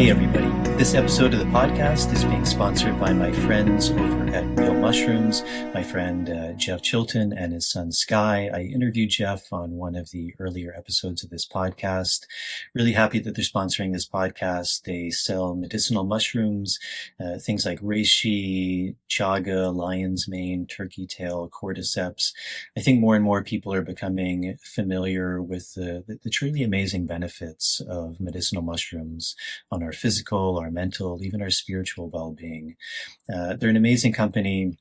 Hey everybody, this episode of the podcast is being sponsored by my friends over at Real Mushrooms, my friend Jeff Chilton and his son Sky. I interviewed Jeff on one of the earlier episodes of this podcast. Really happy that they're sponsoring this podcast. They sell medicinal mushrooms, things like reishi, chaga, lion's mane, turkey tail, cordyceps. I think more and more people are becoming familiar with the truly amazing benefits of medicinal mushrooms on our physical, our mental, even our spiritual well-being. They're an amazing company.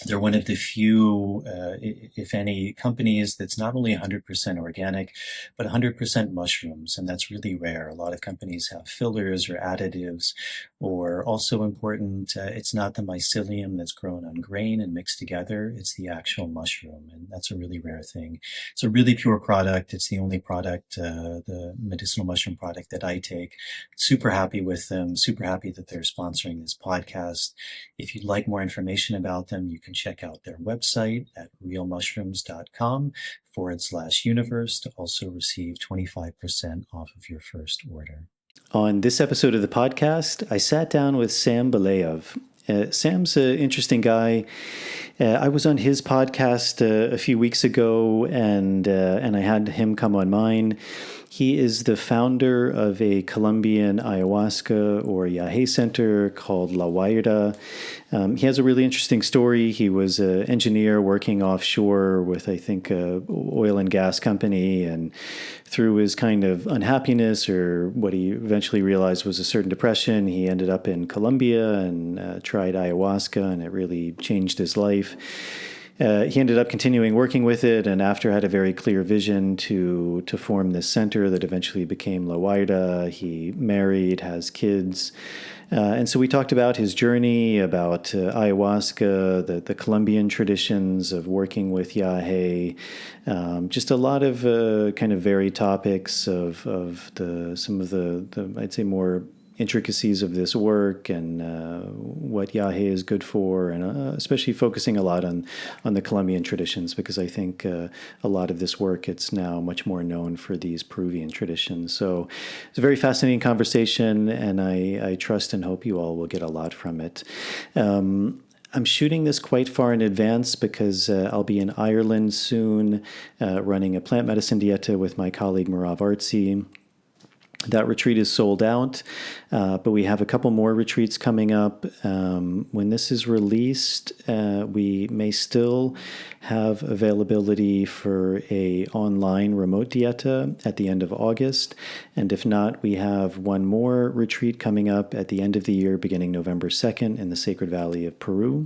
They're one of the few, if any, companies that's not only 100% organic, but 100% mushrooms, and that's really rare. A lot of companies have fillers or additives, or also important, it's not the mycelium that's grown on grain and mixed together, it's the actual mushroom, and that's a really rare thing. It's a really pure product. It's the only product, the medicinal mushroom product that I take. Super happy with them, super happy that they're sponsoring this podcast. If you'd like more information about them, you can check out their website at realmushrooms.com/universe to also receive 25% off of your first order. On this episode of the podcast, I sat down with Sam Believ. Sam's an interesting guy. I was on his podcast a few weeks ago, and I had him come on mine. He is the founder of a Colombian ayahuasca or Yagé center called LaWayra. He has a really interesting story. He was an engineer working offshore with, I think, an oil and gas company, and through his kind of unhappiness, or what he eventually realized was a certain depression, he ended up in Colombia and tried ayahuasca, and it really changed his life. He ended up continuing working with it, and after had a very clear vision to form this center that eventually became LaWayra. He married, has kids. And so we talked about his journey, about ayahuasca, the Colombian traditions of working with Yagé, just a lot of kind of varied topics of some of the I'd say more intricacies of this work and what Yagé is good for, and especially focusing a lot on the Colombian traditions, because I think a lot of this work, it's now much more known for these Peruvian traditions. So it's a very fascinating conversation, and I trust and hope you all will get a lot from it. I'm shooting this quite far in advance because I'll be in Ireland soon running a plant medicine dieta with my colleague Marav Artsy. That retreat is sold out, but we have a couple more retreats coming up. When this is released, we may still have availability for a online remote dieta at the end of August. And if not, we have one more retreat coming up at the end of the year, beginning November 2nd in the Sacred Valley of Peru.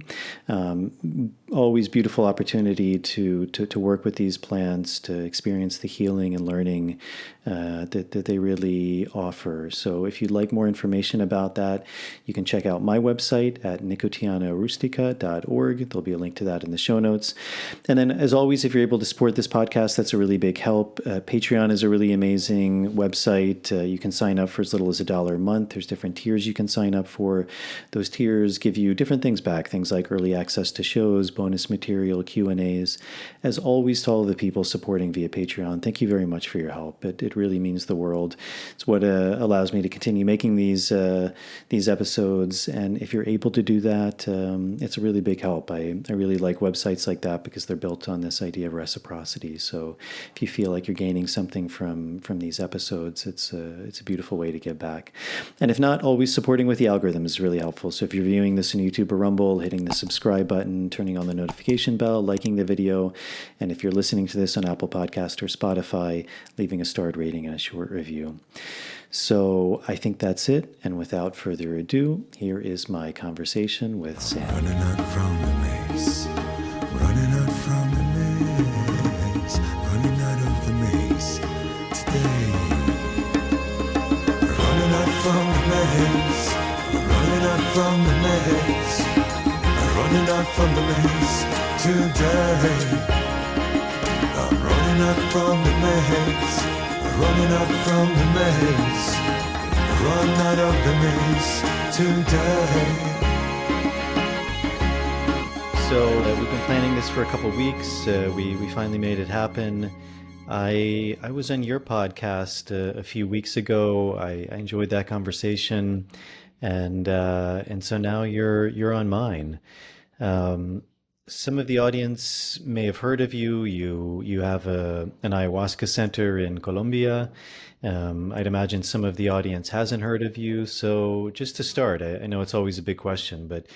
Always beautiful opportunity to work with these plants, to experience the healing and learning that they really offer. So if you'd like more information about that, you can check out my website at nicotianarustica.org. There'll be a link to that in the show notes. And then, as always, if you're able to support this podcast, that's a really big help. Patreon is a really amazing website. You can sign up for as little as $1 a month. There's different tiers you can sign up for. Those tiers give you different things back, things like early access to shows, bonus material, Q&As. As always, to all of the people supporting via Patreon, thank you very much for your help. It really means the world. It's what allows me to continue making these episodes. And if you're able to do that, it's a really big help. I really like websites like that because they're built on this idea of reciprocity. So if you feel like you're gaining something from these episodes, it's a beautiful way to give back. And if not, always supporting with the algorithm is really helpful. So if you're viewing this on YouTube or Rumble, hitting the subscribe button, turning on the notification bell, liking the video, and if you're listening to this on Apple Podcast or Spotify, leaving a starred rating and a short review. So I think that's it. And without further ado, here is my conversation with Sam. Running out from the maze, running out from the maze, running out of the maze today. Running out from the maze, running out from the maze, running out from the maze today. I'm running out from the maze, running out from the maze, run out of the maze today. So we've been planning this for a couple weeks. We finally made it happen. I was on your podcast a few weeks ago. I enjoyed that conversation, and so now you're on mine. Um, some of the audience may have heard of you. You have an ayahuasca center in Colombia. I'd imagine some of the audience hasn't heard of you. So just to start, I know it's always a big question, but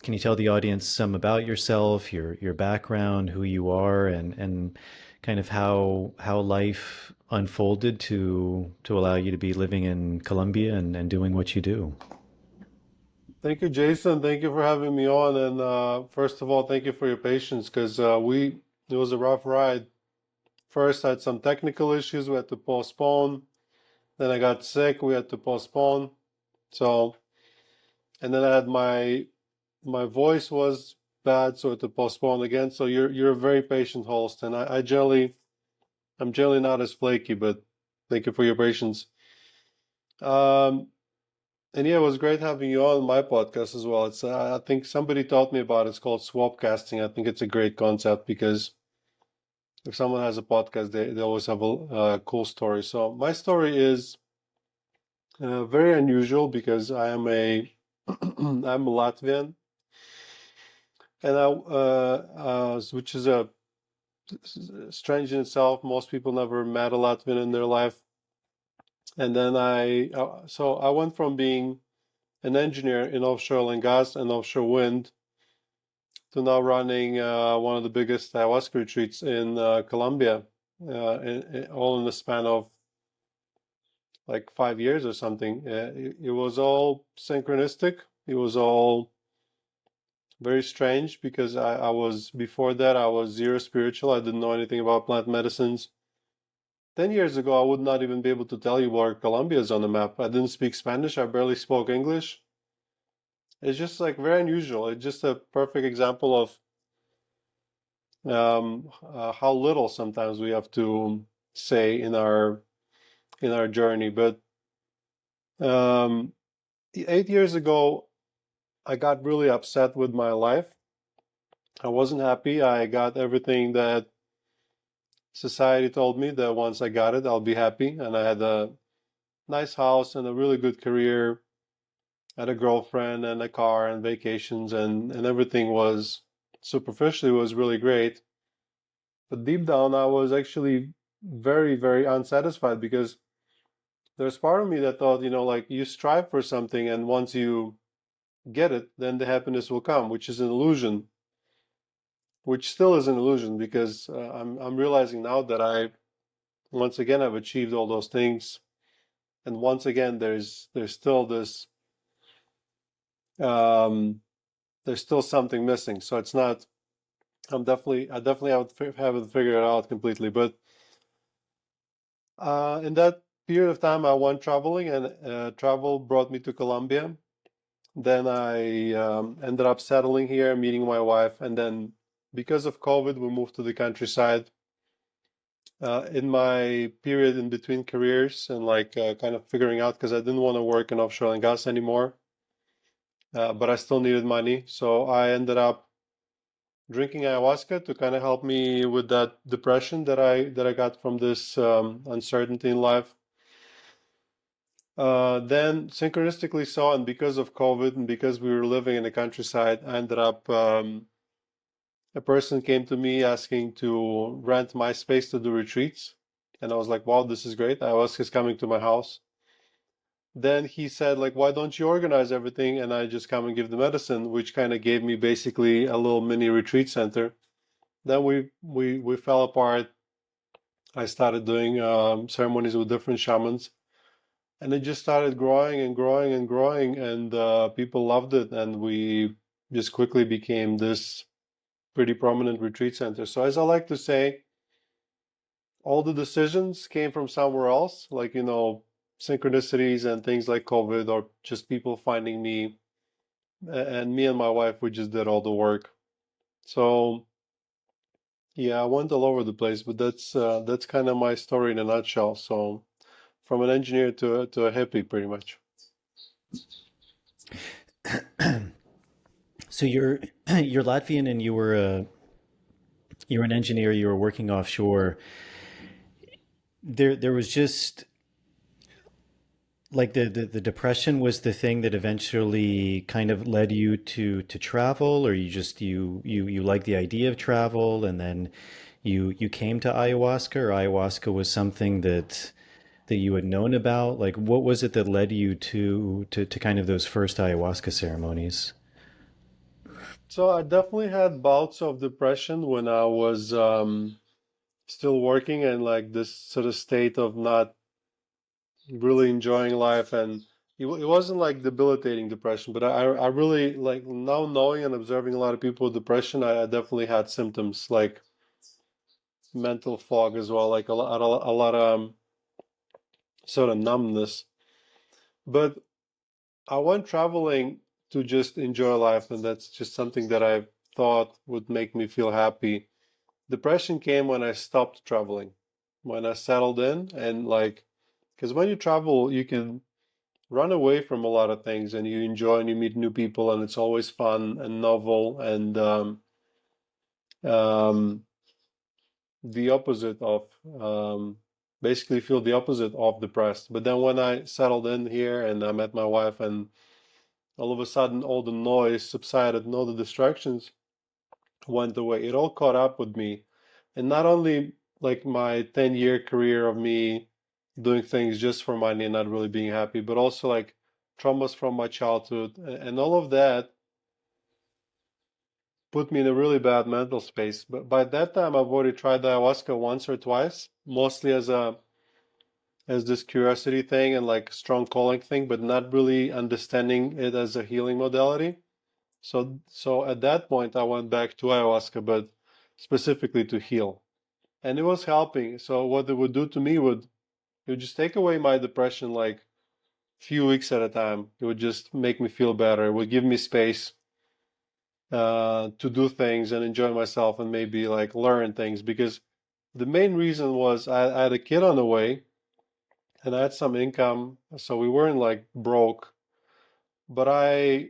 can you tell the audience some about yourself, your background, who you are, and kind of how life unfolded to allow you to be living in Colombia and doing what you do? Thank you, Jason. Thank you for having me on. And first of all, thank you for your patience because it was a rough ride. First, I had some technical issues we had to postpone. Then I got sick, we had to postpone. So, and then I had my voice was bad, so I had to postpone again. So you're a very patient host, and I'm generally not as flaky, but thank you for your patience. Um, And yeah, it was great having you on my podcast as well. It's I think somebody taught me about it. It's called swapcasting. I think it's a great concept because if someone has a podcast, they always have a cool story. So my story is very unusual because I am a I'm a Latvian, and which is a strange in itself. Most people never met a Latvian in their life, and then so I went from being an engineer in offshore oil and gas and offshore wind to now running one of the biggest ayahuasca retreats in Colombia, all in the span of like 5 years or something. It was all synchronistic. It was all very strange because I was, before that, I was zero spiritual. I didn't know anything about plant medicines. 10 years ago, I would not even be able to tell you where Colombia is on the map. I didn't speak Spanish. I barely spoke English. It's just like very unusual. It's just a perfect example of how little sometimes we have to say in our journey. But um, 8 years ago, I got really upset with my life. I wasn't happy. I got everything that society told me that once I got it, I'll be happy. And I had a nice house and a really good career. I had a girlfriend and a car and vacations and everything was superficially was really great. But deep down, I was actually very, very unsatisfied because there's part of me that thought, like you strive for something, and once you get it, then the happiness will come, which is an illusion, which still is an illusion because I'm realizing now that I once again I've achieved all those things, and once again there's still this um, there's still something missing. So it's not. I definitely haven't figured it out completely, but in that period of time, I went traveling, and travel brought me to Colombia. Then I ended up settling here, meeting my wife, and then because of COVID, we moved to the countryside. In my period in between careers and like kind of figuring out because I didn't want to work in offshore and gas anymore, but I still needed money, so I ended up drinking ayahuasca to kind of help me with that depression that I got from this uncertainty in life. Then synchronistically so, and because of COVID and because we were living in the countryside, I ended up a person came to me asking to rent my space to do retreats. And I was like, wow, this is great. Ayahuasca is coming to my house. Then he said, like, why don't you organize everything and I just come and give the medicine, which kind of gave me basically a little mini retreat center. Then we fell apart. I started doing ceremonies with different shamans, and it just started growing and growing and growing, and people loved it, and we just quickly became this pretty prominent retreat center. So as I like to say, all the decisions came from somewhere else, like, synchronicities and things like COVID or just people finding me, and me and my wife, we just did all the work. So yeah, I went all over the place, but that's kind of my story in a nutshell. So from an engineer to a hippie, pretty much. So you're Latvian and you were an engineer. You were working offshore. there was just like the depression was the thing that eventually kind of led you to travel, or you just you like the idea of travel and then you came to ayahuasca, or ayahuasca was something that you had known about? Like what was it that led you to kind of those first ayahuasca ceremonies? So I definitely had bouts of depression when I was still working and like this sort of state of not really enjoying life, and it wasn't like debilitating depression, but I really like now knowing and observing a lot of people with depression, I definitely had symptoms like mental fog as well, like a lot of sort of numbness. But I went traveling to just enjoy life, and that's just something that I thought would make me feel happy. Depression came when I stopped traveling, when I settled in, and like, because when you travel, you can run away from a lot of things and you enjoy and you meet new people, and it's always fun and novel and um, the opposite of basically feel the opposite of depressed. But then when I settled in here and I met my wife, and all of a sudden all the noise subsided and all the distractions went away. It all caught up with me. And not only like my 10-year career of me doing things just for money and not really being happy, but also like traumas from my childhood and all of that put me in a really bad mental space. But by that time, I've already tried ayahuasca once or twice, mostly as this curiosity thing and like strong calling thing, but not really understanding it as a healing modality. So at that point, I went back to ayahuasca, but specifically to heal, and it was helping. So what it would do to me would it would just take away my depression like few weeks at a time. It would just make me feel better. It would give me space to do things and enjoy myself and maybe like learn things, because the main reason was I had a kid on the way and I had some income, so we weren't like broke, but I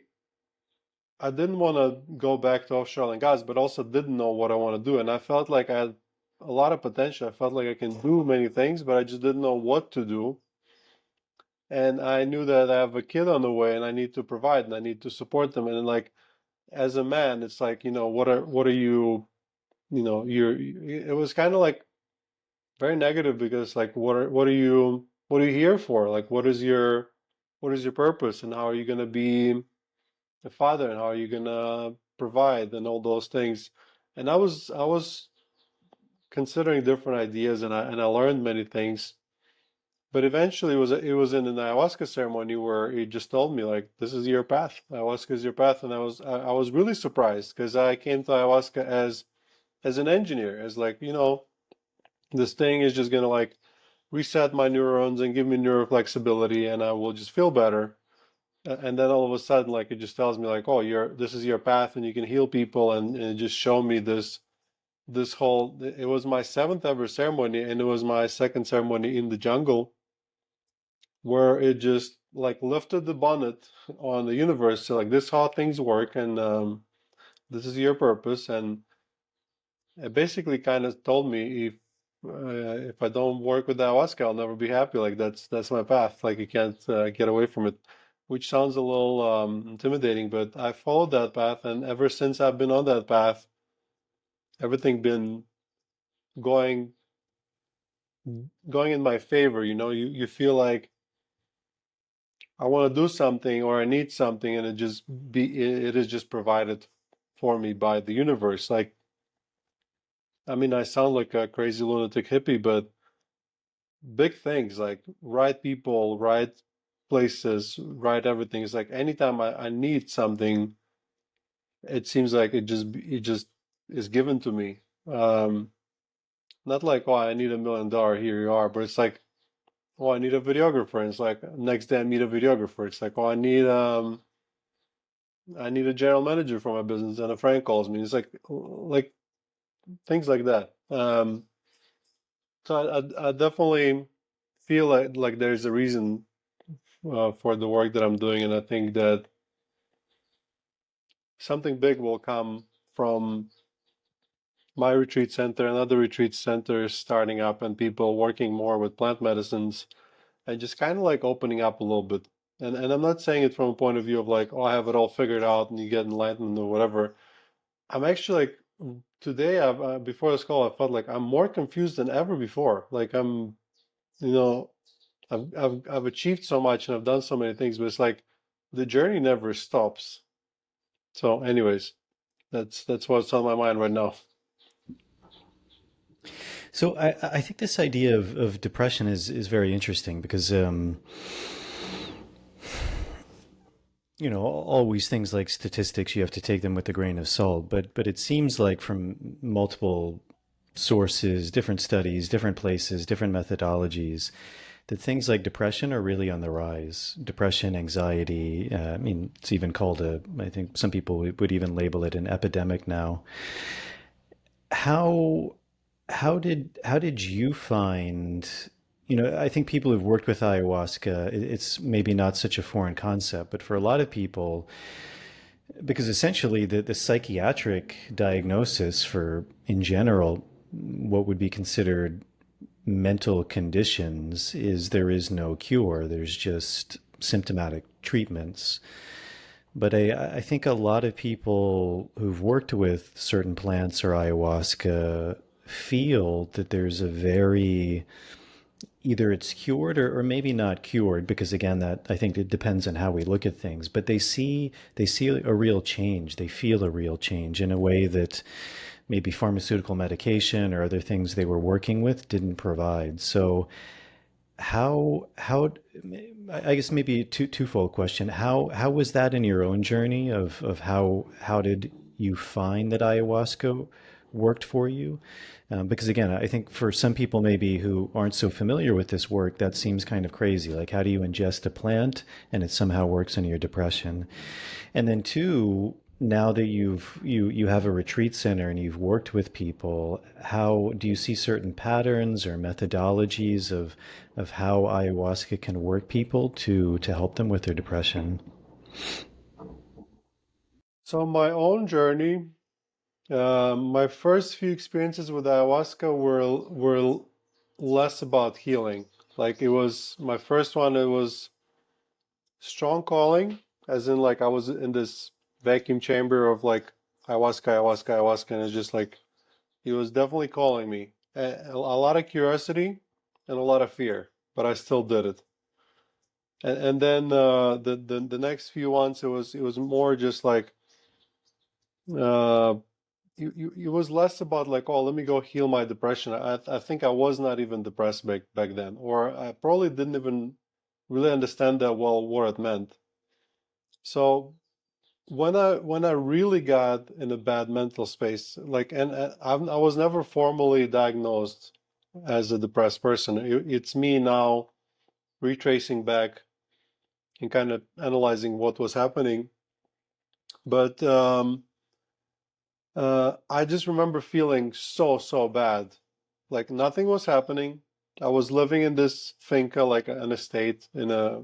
didn't want to go back to offshore oil and gas, but also didn't know what I want to do. And I felt like I had a lot of potential. I felt like I can do many things, but I just didn't know what to do. And I knew that I have a kid on the way and I need to provide and I need to support them. And like as a man, it's like, what are you, it was kind of like very negative, because like what are you here for? Like what is your purpose, and how are you going to be a father, and how are you going to provide and all those things. And I was considering different ideas, and I learned many things. But eventually it was in an ayahuasca ceremony where he just told me like, this is your path. Ayahuasca is your path. And I was really surprised, because I came to ayahuasca as an engineer, as like, this thing is just gonna like reset my neurons and give me neuroflexibility and I will just feel better. And then all of a sudden, like, it just tells me like, oh, this is your path and you can heal people, and it just showed me this whole, it was my seventh ever ceremony, and it was my second ceremony in the jungle, where it just like lifted the bonnet on the universe. So like, this is how things work, and this is your purpose. And it basically kind of told me, if I don't work with ayahuasca, I'll never be happy. Like that's my path. Like you can't get away from it, which sounds a little intimidating, but I followed that path, and ever since I've been on that path, everything been going going in my favor. You feel like I want to do something or I need something, and it is just provided for me by the universe. Like, I mean, I sound like a crazy lunatic hippie, but big things like right people, right places, right everything. It's like anytime I need something, it seems like it just is given to me. Um, Not like, oh, I need $1 million, here you are, but it's like, oh, I need a videographer. And it's like next day I meet a videographer. It's like, oh, I need a general manager for my business, and a friend calls me. It's like things like that. So I definitely feel like there's a reason for the work that I'm doing, and I think that something big will come from my retreat center and other retreat centers starting up and people working more with plant medicines and just kind of like opening up a little bit. And I'm not saying it from a point of view of like, oh, I have it all figured out and you get enlightened or whatever. I'm actually like today, before this call, I felt like I'm more confused than ever before. Like I'm, you know, I've achieved so much and I've done so many things, but it's like the journey never stops. So, anyways, that's what's on my mind right now. So I think this idea of depression is very interesting because always things like statistics, you have to take them with a grain of salt. But it seems like from multiple sources, different studies, different places, different methodologies, that things like depression are really on the rise. Depression, anxiety. I mean, it's even called I think some people would even label it an epidemic now. How how did you find, I think people who've worked with ayahuasca, it's maybe not such a foreign concept, but for a lot of people, because essentially the psychiatric diagnosis for, in general, what would be considered mental conditions is there is no cure. There's just symptomatic treatments. But I think a lot of people who've worked with certain plants or ayahuasca feel that there's a very, either it's cured or maybe not cured, because again, that I think it depends on how we look at things, but they see a real change. They feel a real change in a way that maybe pharmaceutical medication or other things they were working with didn't provide. So how I guess maybe a twofold question. How was that in your own journey of how did you find that ayahuasca worked for you? Because again, I think for some people maybe who aren't so familiar with this work, that seems kind of crazy. Like, how do you ingest a plant and it somehow works on your depression? And then two, now that you have a retreat center and you've worked with people, how do you see certain patterns or methodologies of how ayahuasca can work people to help them with their depression? So, my own journey, my first few experiences with ayahuasca were less about healing. Like it was my first one, it was strong calling, as in like I was in this vacuum chamber of like ayahuasca, ayahuasca, ayahuasca, and it's just like he was definitely calling me. A lot of curiosity and a lot of fear, but I still did it. And then the next few ones, it was more just like uh, it was less about like, oh, let me go heal my depression. I think I was not even depressed back then, or I probably didn't even really understand that well what it meant. So when I really got in a bad mental space, like, and I was never formally diagnosed as a depressed person. It's me now retracing back and kind of analyzing what was happening. But I just remember feeling so bad. Like nothing was happening. I was living in this finca, like an estate in a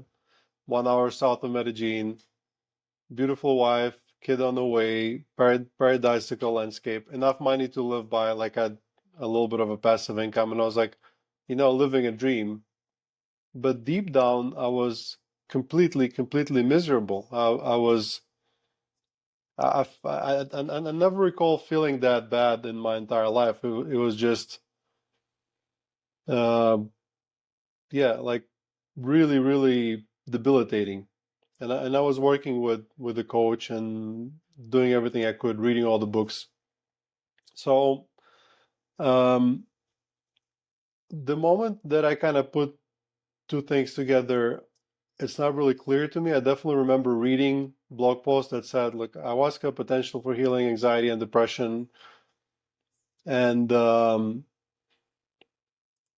1 hour south of Medellin. Beautiful wife, kid on the way, paradisical landscape, enough money to live by, like a little bit of a passive income. And I was like, living a dream. But deep down, I was completely miserable. I was, I never recall feeling that bad in my entire life. It was just, uh, yeah, like really debilitating. And I was working with a coach and doing everything I could, reading all the books. So um, the moment that I kind of put two things together, it's not really clear to me. I definitely remember reading blog posts that said, "Look, ayahuasca potential for healing anxiety and depression," and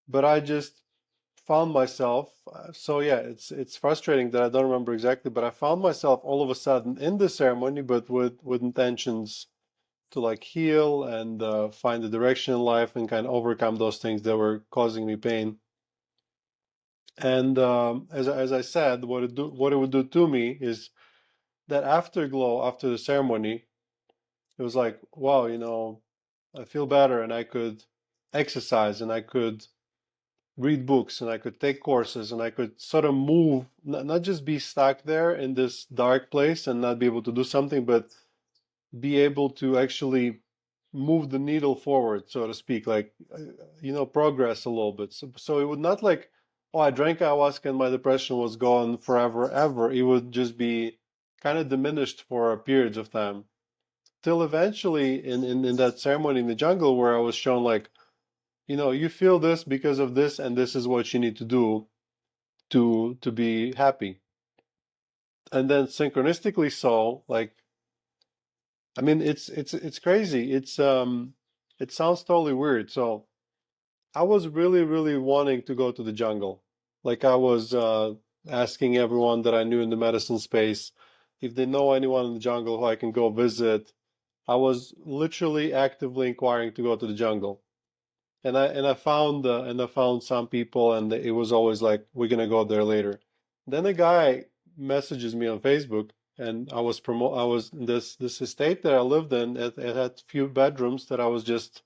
but I just found myself. So yeah, it's frustrating that I don't remember exactly, but I found myself all of a sudden in the ceremony, but with intentions to like heal and find a direction in life and kind of overcome those things that were causing me pain. And as I said, what it would do to me is that afterglow after the ceremony, it was like, wow, I feel better, and I could exercise, and I could read books, and I could take courses, and I could sort of move, not just be stuck there in this dark place and not be able to do something, but be able to actually move the needle forward, so to speak, like, progress a little bit. So it would not like, oh, I drank ayahuasca and my depression was gone forever, ever. It would just be kind of diminished for periods of time. Till eventually, in that ceremony in the jungle, where I was shown, like, you feel this because of this, and this is what you need to do to be happy. And then synchronistically, so, like, I mean, it's crazy. It sounds totally weird. So I was really, really wanting to go to the jungle. Like, I was asking everyone that I knew in the medicine space if they know anyone in the jungle who I can go visit. I was literally actively inquiring to go to the jungle. And I found some people, and it was always like, we're gonna go there later. Then a guy messages me on Facebook, and I was in this estate that I lived in. It had few bedrooms that I was just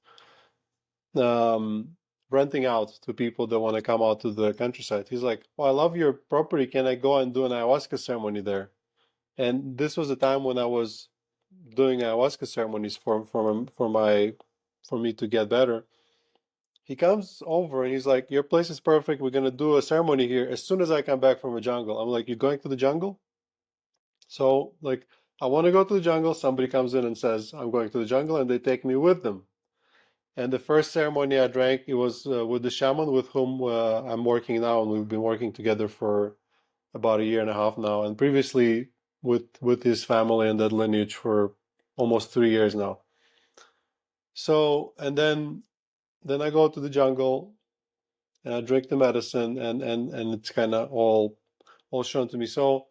um, renting out to people that want to come out to the countryside. He's like, "Oh, I love your property. Can I go and do an ayahuasca ceremony there?" And this was a time when I was doing ayahuasca ceremonies for me to get better. He comes over and he's like, "Your place is perfect. We're gonna do a ceremony here as soon as I come back from the jungle." I'm like, "You're going to the jungle?" So, like, I want to go to the jungle. Somebody comes in and says, "I'm going to the jungle," and they take me with them. And the first ceremony I drank, it was with the shaman with whom I'm working now, and we've been working together for about a year and a half now, and previously with his family and that lineage for almost 3 years now. So, and then I go to the jungle and I drink the medicine, and it's kind of all shown to me. So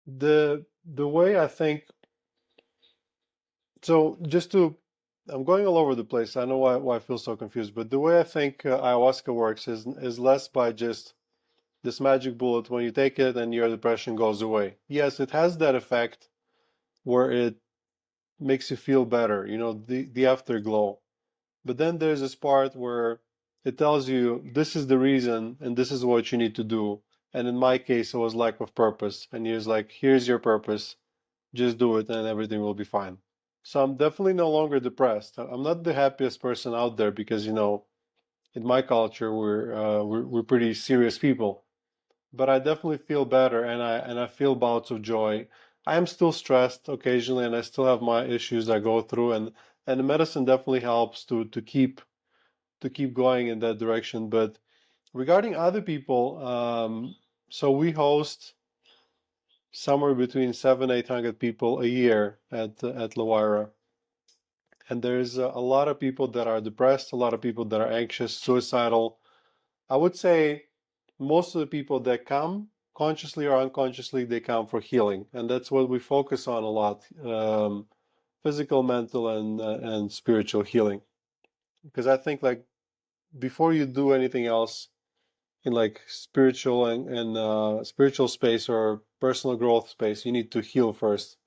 the way I think, so just to, I'm going all over the place. I know why I feel so confused, but the way I think ayahuasca works is less by just this magic bullet. When you take it and your depression goes away. Yes, it has that effect where it makes you feel better, the afterglow. But then there's this part where it tells you this is the reason and this is what you need to do. And in my case, it was lack of purpose. And he was like, here's your purpose. Just do it and everything will be fine. So I'm definitely no longer depressed. I'm not the happiest person out there because, in my culture, we're pretty serious people. But I definitely feel better, and I feel bouts of joy. I am still stressed occasionally, and I still have my issues I go through, and the medicine definitely helps to keep going in that direction. But regarding other people, so we host somewhere between 700-800 people a year at LaWayra, and there's a lot of people that are depressed, a lot of people that are anxious, suicidal. I would say most of the people that come, consciously or unconsciously, they come for healing, and that's what we focus on a lot: physical, mental, and spiritual healing. Because I think, like, before you do anything else in, like, spiritual and spiritual space or personal growth space, you need to heal first.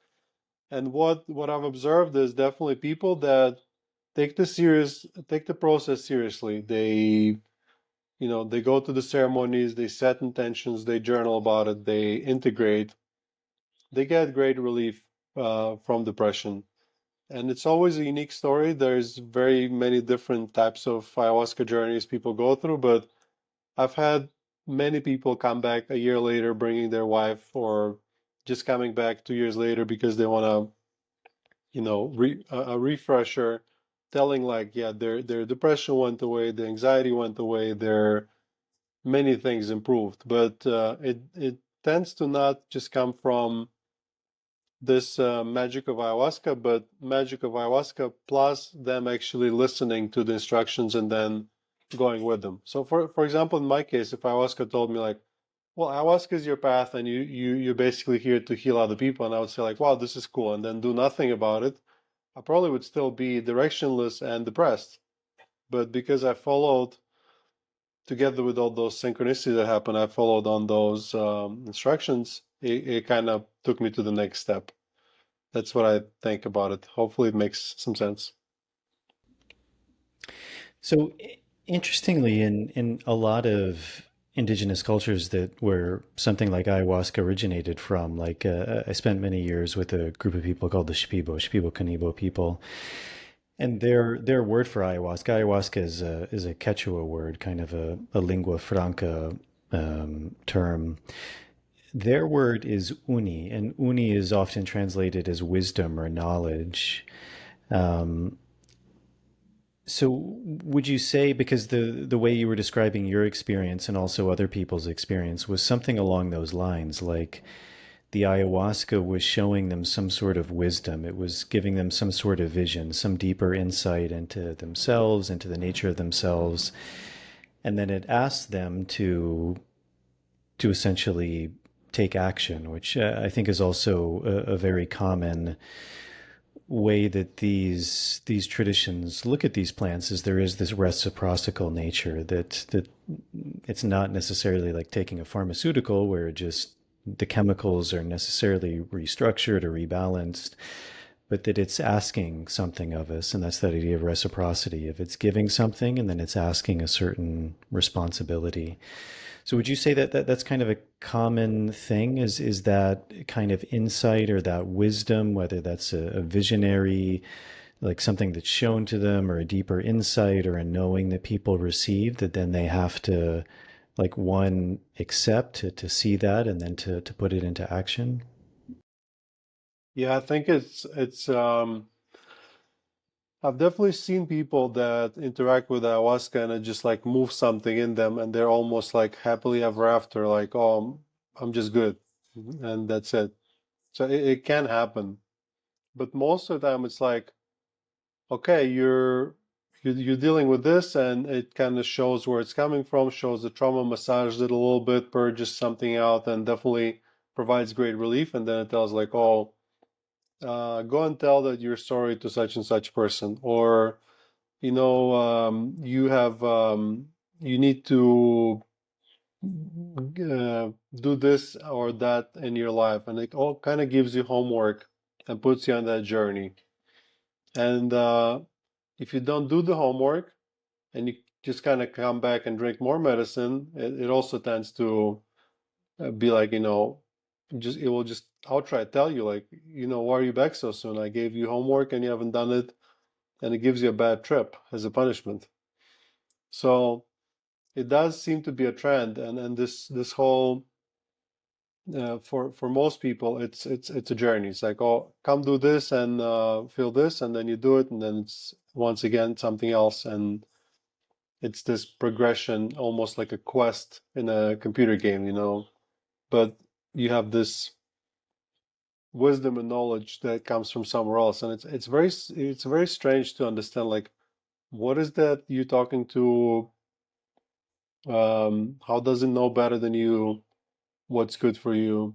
And what I've observed is definitely people that take the process seriously. They go to the ceremonies, they set intentions, they journal about it, they integrate, they get great relief from depression. And it's always a unique story. There's very many different types of ayahuasca journeys people go through, but I've had many people come back a year later bringing their wife, or just coming back 2 years later because they want to, a refresher, telling, like, yeah, their depression went away, the anxiety went away, their many things improved. But it tends to not just come from this magic of ayahuasca, but magic of ayahuasca plus them actually listening to the instructions and then going with them. So for example, in my case, if ayahuasca told me, like, well, ayahuasca is your path, and you're basically here to heal other people, and I would say, like, wow, this is cool, and then do nothing about it, I probably would still be directionless and depressed. But because I followed, together with all those synchronicities that happened, I followed on those instructions, it kind of took me to the next step. That's what I think about it. Hopefully it makes some sense. So interestingly, in a lot of indigenous cultures that where something like ayahuasca originated from, like I spent many years with a group of people called the Shipibo Canibo people, and their word for ayahuasca is a Quechua word, kind of a lingua franca term. Their word is uni, and uni is often translated as wisdom or knowledge. Um, So, would you say, because the way you were describing your experience and also other people's experience was something along those lines, like the ayahuasca was showing them some sort of wisdom, it was giving them some sort of vision, some deeper insight into themselves, into the nature of themselves, and then it asked them to essentially take action, which I think is also a very common way that these traditions look at these plants is there is this reciprocal nature that it's not necessarily like taking a pharmaceutical where just the chemicals are necessarily restructured or rebalanced, but that it's asking something of us, and that's that idea of reciprocity. If it's giving something and then it's asking a certain responsibility. So would you say that, that's kind of a common thing? Is that kind of insight or that wisdom, whether that's a visionary, like something that's shown to them, or a deeper insight or a knowing that people receive, that then they have to, like, one, accept to see that and then to put it into action? Yeah, I think it's I've definitely seen people that interact with ayahuasca and it just like moves something in them and they're almost like happily ever after, like, oh, I'm just good. And that's it. So it can happen. But most of the time it's like, okay, you're dealing with this and it kind of shows where it's coming from, shows the trauma, massaged it a little bit, purges something out, and definitely provides great relief. And then it tells like, oh, go and tell that you're sorry to such and such person, or you have you need to do this or that in your life, and it all kind of gives you homework and puts you on that journey. And if you don't do the homework and you just kind of come back and drink more medicine, it also tends to be like, just it will just outright tell you like, why are you back so soon? I gave you homework and you haven't done it, and it gives you a bad trip as a punishment. So it does seem to be a trend, and this whole for most people, it's a journey. It's like, oh, come do this and feel this, and then you do it, and then it's once again something else, and it's this progression, almost like a quest in a computer game. But you have this wisdom and knowledge that comes from somewhere else, and it's very strange to understand like what is that you talking to. How does it know better than you what's good for you?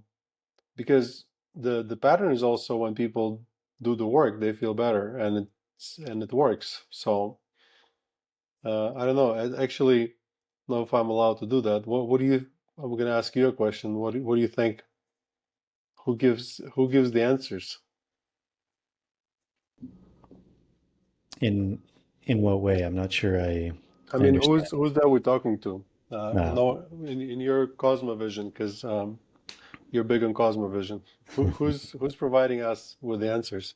Because the pattern is also when people do the work, they feel better, and it works. So I don't know. I actually know if I'm allowed to do that. What do you? I'm going to ask you a question. What do you think? Who gives the answers? In in what way? I'm not sure I I mean, understand. who's that we're talking to? Uh, No, in your Cosmovision, because you're big on Cosmovision. Who's providing us with the answers?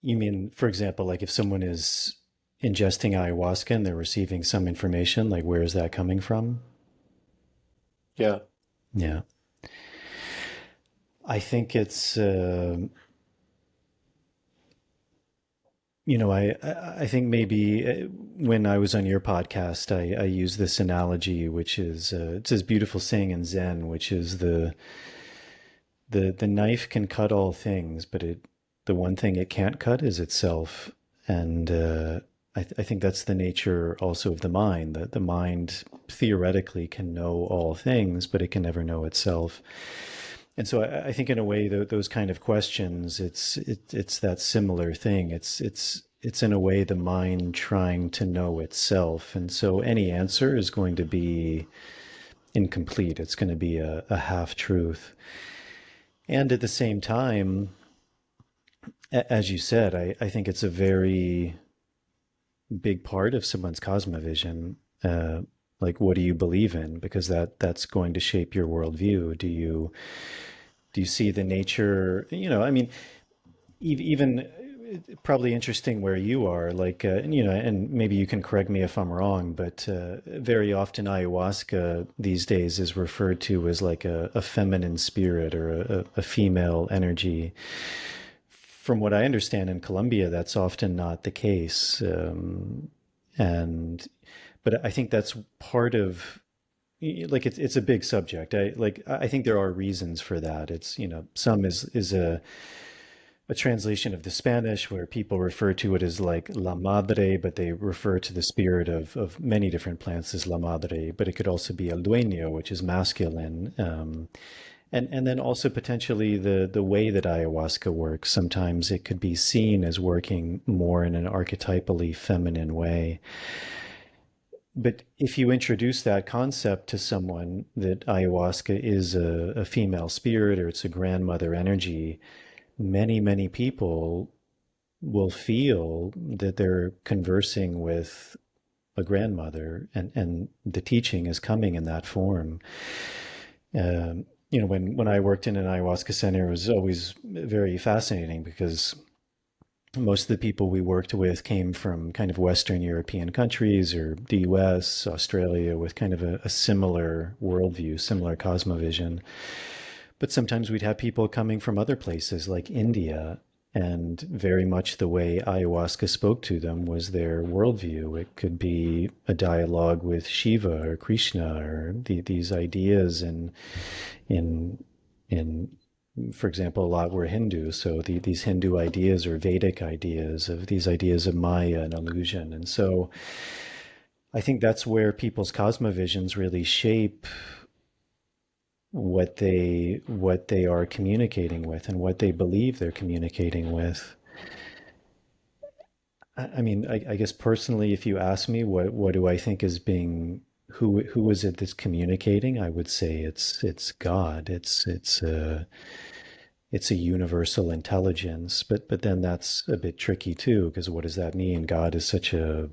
you mean, for example, like if someone is ingesting ayahuasca and they're receiving some information, like where is that coming from? Yeah. Yeah. I think it's, I think maybe when I was on your podcast, I use this analogy, which is it's this beautiful saying in Zen, which is the knife can cut all things, but the one thing it can't cut is itself. And I think that's the nature also of the mind. That the mind theoretically can know all things, but it can never know itself. And so I think in a way those kind of questions, it's that similar thing. It's in a way the mind trying to know itself, and so any answer is going to be incomplete. It's going to be a half truth. And at the same time, As you said, I think it's a very big part of someone's cosmovision. Uh, like, what do you believe in? Because that's going to shape your worldview. Do you see the nature? I mean, even probably interesting where you are, like, and maybe you can correct me if I'm wrong, but very often ayahuasca these days is referred to as like a feminine spirit or a female energy. From what I understand in Colombia, that's often not the case. And but I think that's part of, like, it's a big subject. I think there are reasons for that. It's, some is a translation of the Spanish where people refer to it as like La Madre, but they refer to the spirit of many different plants as La Madre, but it could also be El Dueño, which is masculine. And then also potentially the way that ayahuasca works. Sometimes it could be seen as working more in an archetypally feminine way. But if you introduce that concept to someone that ayahuasca is a female spirit or it's a grandmother energy, many people will feel that they're conversing with a grandmother, and the teaching is coming in that form. When I worked in an ayahuasca center, it was always very fascinating because most of the people we worked with came from kind of Western European countries or the US, Australia, with kind of a similar worldview, similar cosmovision. But sometimes we'd have people coming from other places like India, and very much the way ayahuasca spoke to them was their worldview. It could be a dialogue with Shiva or Krishna or these ideas in in for example, a lot were Hindu, so these Hindu ideas or Vedic ideas of these ideas of Maya and illusion. And so I think that's where people's cosmovisions really shape what they are communicating with and what they believe they're communicating with. I mean, I guess personally, if you ask me what do I think is being, who is it that's communicating, I would say it's God. It's a universal intelligence, but then that's a bit tricky too, because what does that mean? God is such an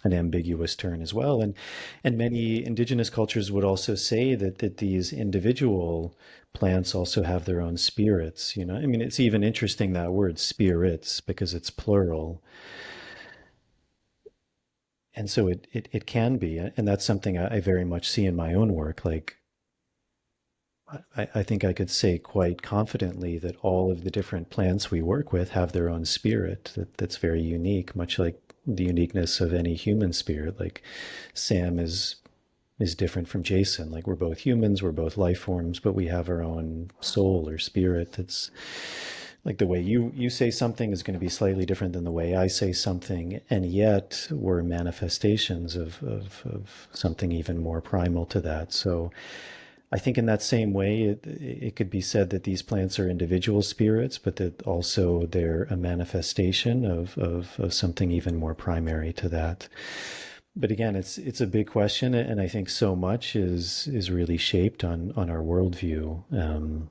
ambiguous term as well, and many indigenous cultures would also say that these individual plants also have their own spirits. I mean, it's even interesting that word spirits because it's plural, and so it can be, and that's something I very much see in my own work. Like, I think I could say quite confidently that all of the different plants we work with have their own spirit that's very unique, much like the uniqueness of any human spirit. Like, Sam is different from Jason. Like, we're both humans, we're both life forms, but we have our own soul or spirit. That's like the way you say something is going to be slightly different than the way I say something, and yet we're manifestations of something even more primal to that. So I think in that same way, it could be said that these plants are individual spirits, but that also they're a manifestation of something even more primary to that. But again, it's a big question, and I think so much is really shaped on our worldview.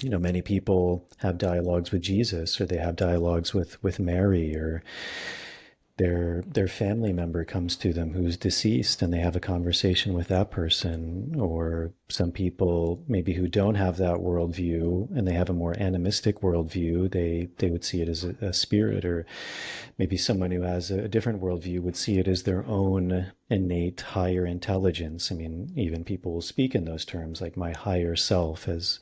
Many people have dialogues with Jesus, or they have dialogues with Mary, or their family member comes to them who's deceased and they have a conversation with that person. Or some people maybe who don't have that worldview and they have a more animistic worldview, they would see it as a spirit. Or maybe someone who has a different worldview would see it as their own innate higher intelligence. I mean, even people will speak in those terms, like my higher self, as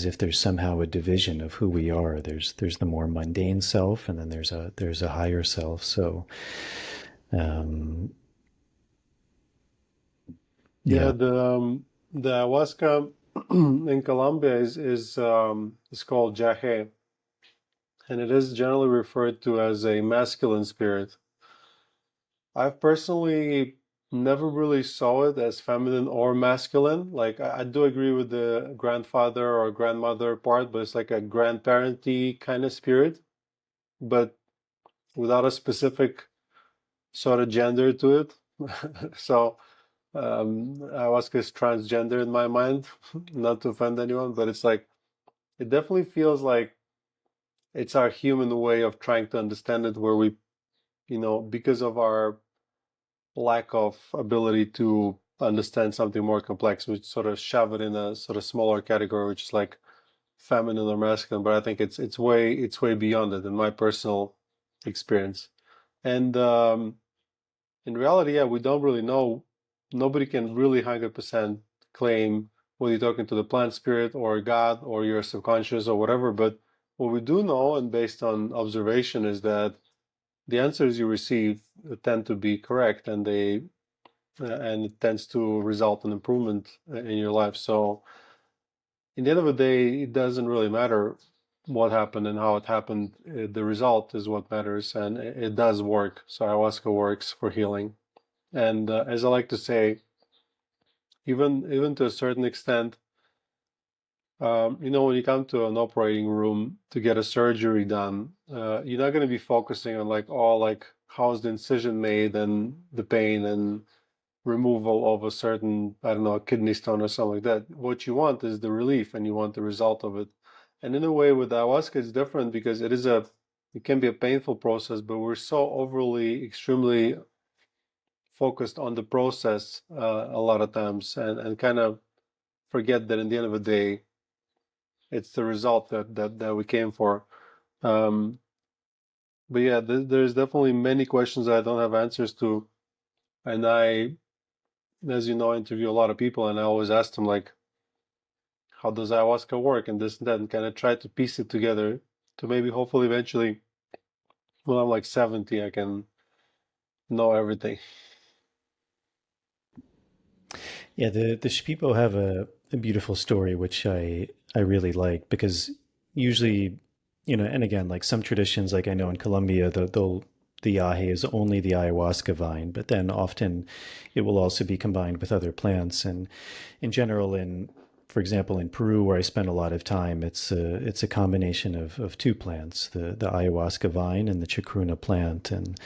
if there's somehow a division of who we are. There's the more mundane self, and then there's a higher self. So, um, Yeah, yeah, the ayahuasca in Colombia is called Yagé, and it is generally referred to as a masculine spirit. I've personally never really saw it as feminine or masculine. Like, I do agree with the grandfather or grandmother part, but it's like a grandparenty kind of spirit, but without a specific sort of gender to it. So ayahuasca is transgender in my mind, not to offend anyone, but it's like it definitely feels like it's our human way of trying to understand it, where we, because of our lack of ability to understand something more complex, we sort of shove it in a sort of smaller category, which is like feminine or masculine. But I think it's way beyond it in my personal experience. And in reality, yeah, we don't really know. Nobody can really 100% claim whether you're talking to the plant spirit or God or your subconscious or whatever. But what we do know, and based on observation, is that the answers you receive tend to be correct, and it tends to result in improvement in your life. So, in the end of the day, it doesn't really matter what happened and how it happened. The result is what matters, and it does work. So ayahuasca works for healing. And as I like to say, even to a certain extent, when you come to an operating room to get a surgery done, you're not going to be focusing on like how's the incision made and the pain and removal of a certain, I don't know, a kidney stone or something like that. What you want is the relief, and you want the result of it. And in a way, with ayahuasca, it's different because it can be a painful process, but we're so overly, extremely focused on the process a lot of times, and kind of forget that in the end of the day, it's the result that we came for. Um, but yeah, there's definitely many questions I don't have answers to, and I, as you know, interview a lot of people, and I always ask them like, how does ayahuasca work, and this and that, and kind of try to piece it together to maybe hopefully eventually, when I'm like 70, I can know everything. Yeah, the Shipibo have a beautiful story, which I really like because usually, and again, like some traditions, like I know in Colombia, the Yagé is only the ayahuasca vine, but then often it will also be combined with other plants. And in general, for example, in Peru, where I spend a lot of time, it's a combination of two plants, the ayahuasca vine and the chacruna plant. And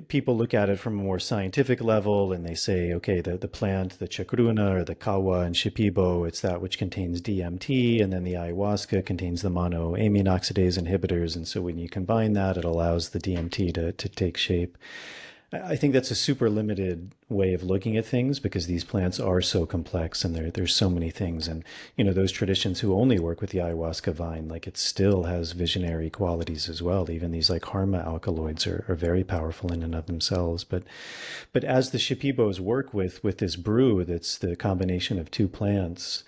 people look at it from a more scientific level and they say, okay, the plant, the chacruna or the kawa and shipibo, it's that which contains DMT, and then the ayahuasca contains the monoamine oxidase inhibitors. And so when you combine that, it allows the DMT to take shape. I think that's a super limited way of looking at things because these plants are so complex and there's so many things. And, those traditions who only work with the ayahuasca vine, like it still has visionary qualities as well. Even these like harma alkaloids are very powerful in and of themselves. But as the Shipibos work with this brew, that's the combination of two plants,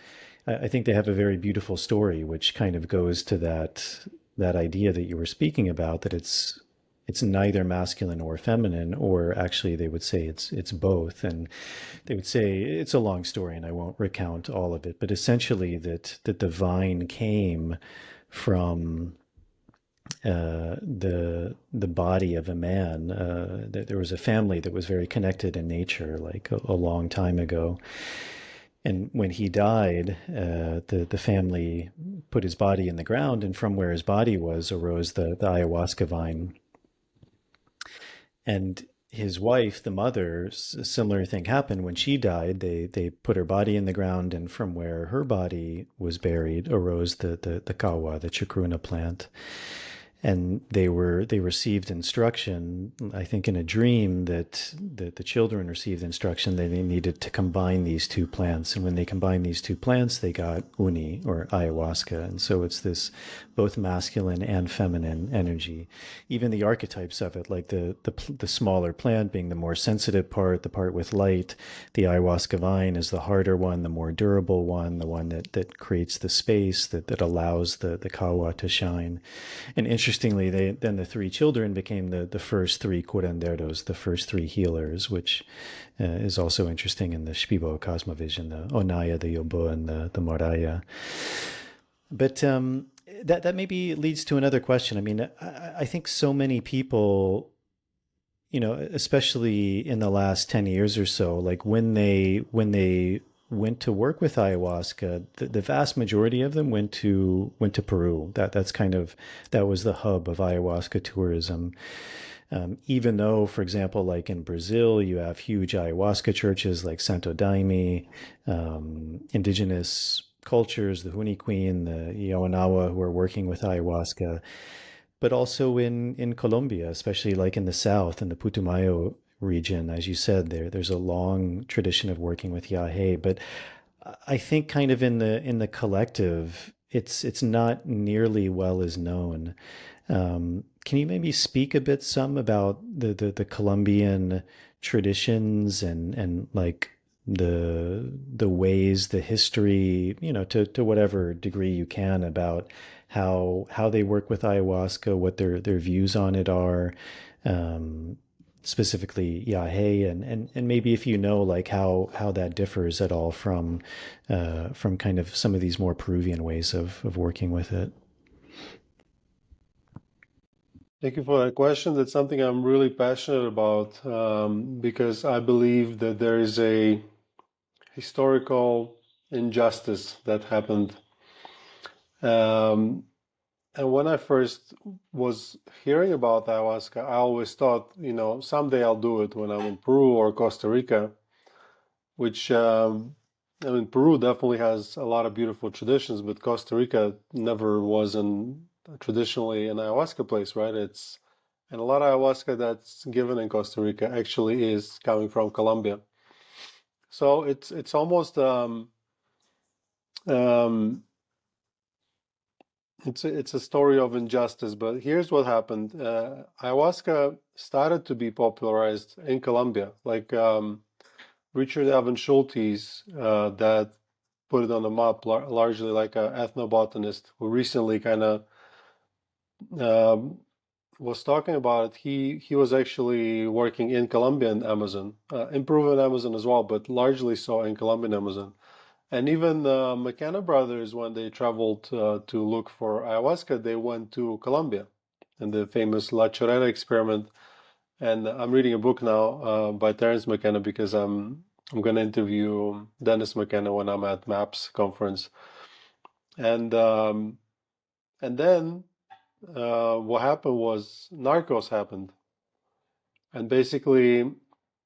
I think they have a very beautiful story, which kind of goes to that idea that you were speaking about, that it's neither masculine or feminine, or actually they would say it's both. And they would say it's a long story and I won't recount all of it, but essentially that the vine came from the body of a man. That there was a family that was very connected in nature, like a long time ago. And when he died, the family put his body in the ground, and from where his body was arose the ayahuasca vine. And his wife, the mother, a similar thing happened when she died. They put her body in the ground, and from where her body was buried arose the kawa, the chacruna plant. And they received instruction, I think in a dream, that the children received instruction that they needed to combine these two plants. And when they combined these two plants, they got uni, or ayahuasca. And so it's this both masculine and feminine energy. Even the archetypes of it, like the smaller plant being the more sensitive part, the part with light. The ayahuasca vine is the harder one, the more durable one, the one that creates the space that allows the kawa to shine. And interestingly, then the three children became the first three curanderos, the first three healers, which is also interesting in the Shipibo Cosmovision, the Onaya, the Yobo, and the Moraya. But that maybe leads to another question. I mean, I think so many people, especially in the last 10 years or so, like when they went to work with ayahuasca, the vast majority of them went to Peru. That was the hub of ayahuasca tourism. Even though, for example, like in Brazil, you have huge ayahuasca churches like Santo Daime, Indigenous cultures, the Huni Queen, the Yawanawa, who are working with ayahuasca, but also in Colombia, especially like in the south, in the Putumayo region. As you said, there's a long tradition of working with Yagé, but I think kind of in the collective, it's not nearly well as known. Can you maybe speak a bit some about the Colombian traditions and like the ways, the history, to whatever degree you can about how they work with ayahuasca, what their views on it are, um, specifically Yahé, and maybe if you know like how that differs at all from kind of some of these more Peruvian ways of working with it. Thank you for that question. That's something I'm really passionate about because I believe that there is a historical injustice that happened. Um, and when I first was hearing about ayahuasca, I always thought, someday I'll do it when I'm in Peru or Costa Rica, which, I mean, Peru definitely has a lot of beautiful traditions, but Costa Rica never was traditionally an ayahuasca place, right? And a lot of ayahuasca that's given in Costa Rica actually is coming from Colombia. So it's almost um, it's a story of injustice. But here's what happened: ayahuasca started to be popularized in Colombia, like Richard Evan Schultes, that put it on the map, largely like an ethnobotanist who recently kind of um, was talking about it. He was actually working in Colombian Amazon, in Peruvian Amazon as well, but largely so in Colombian Amazon. And even the McKenna brothers, when they traveled to look for ayahuasca, they went to Colombia and the famous La Chorrera experiment. And I'm reading a book now by Terence McKenna because I'm going to interview Dennis McKenna when I'm at MAPS conference. And then what happened was Narcos happened. And basically,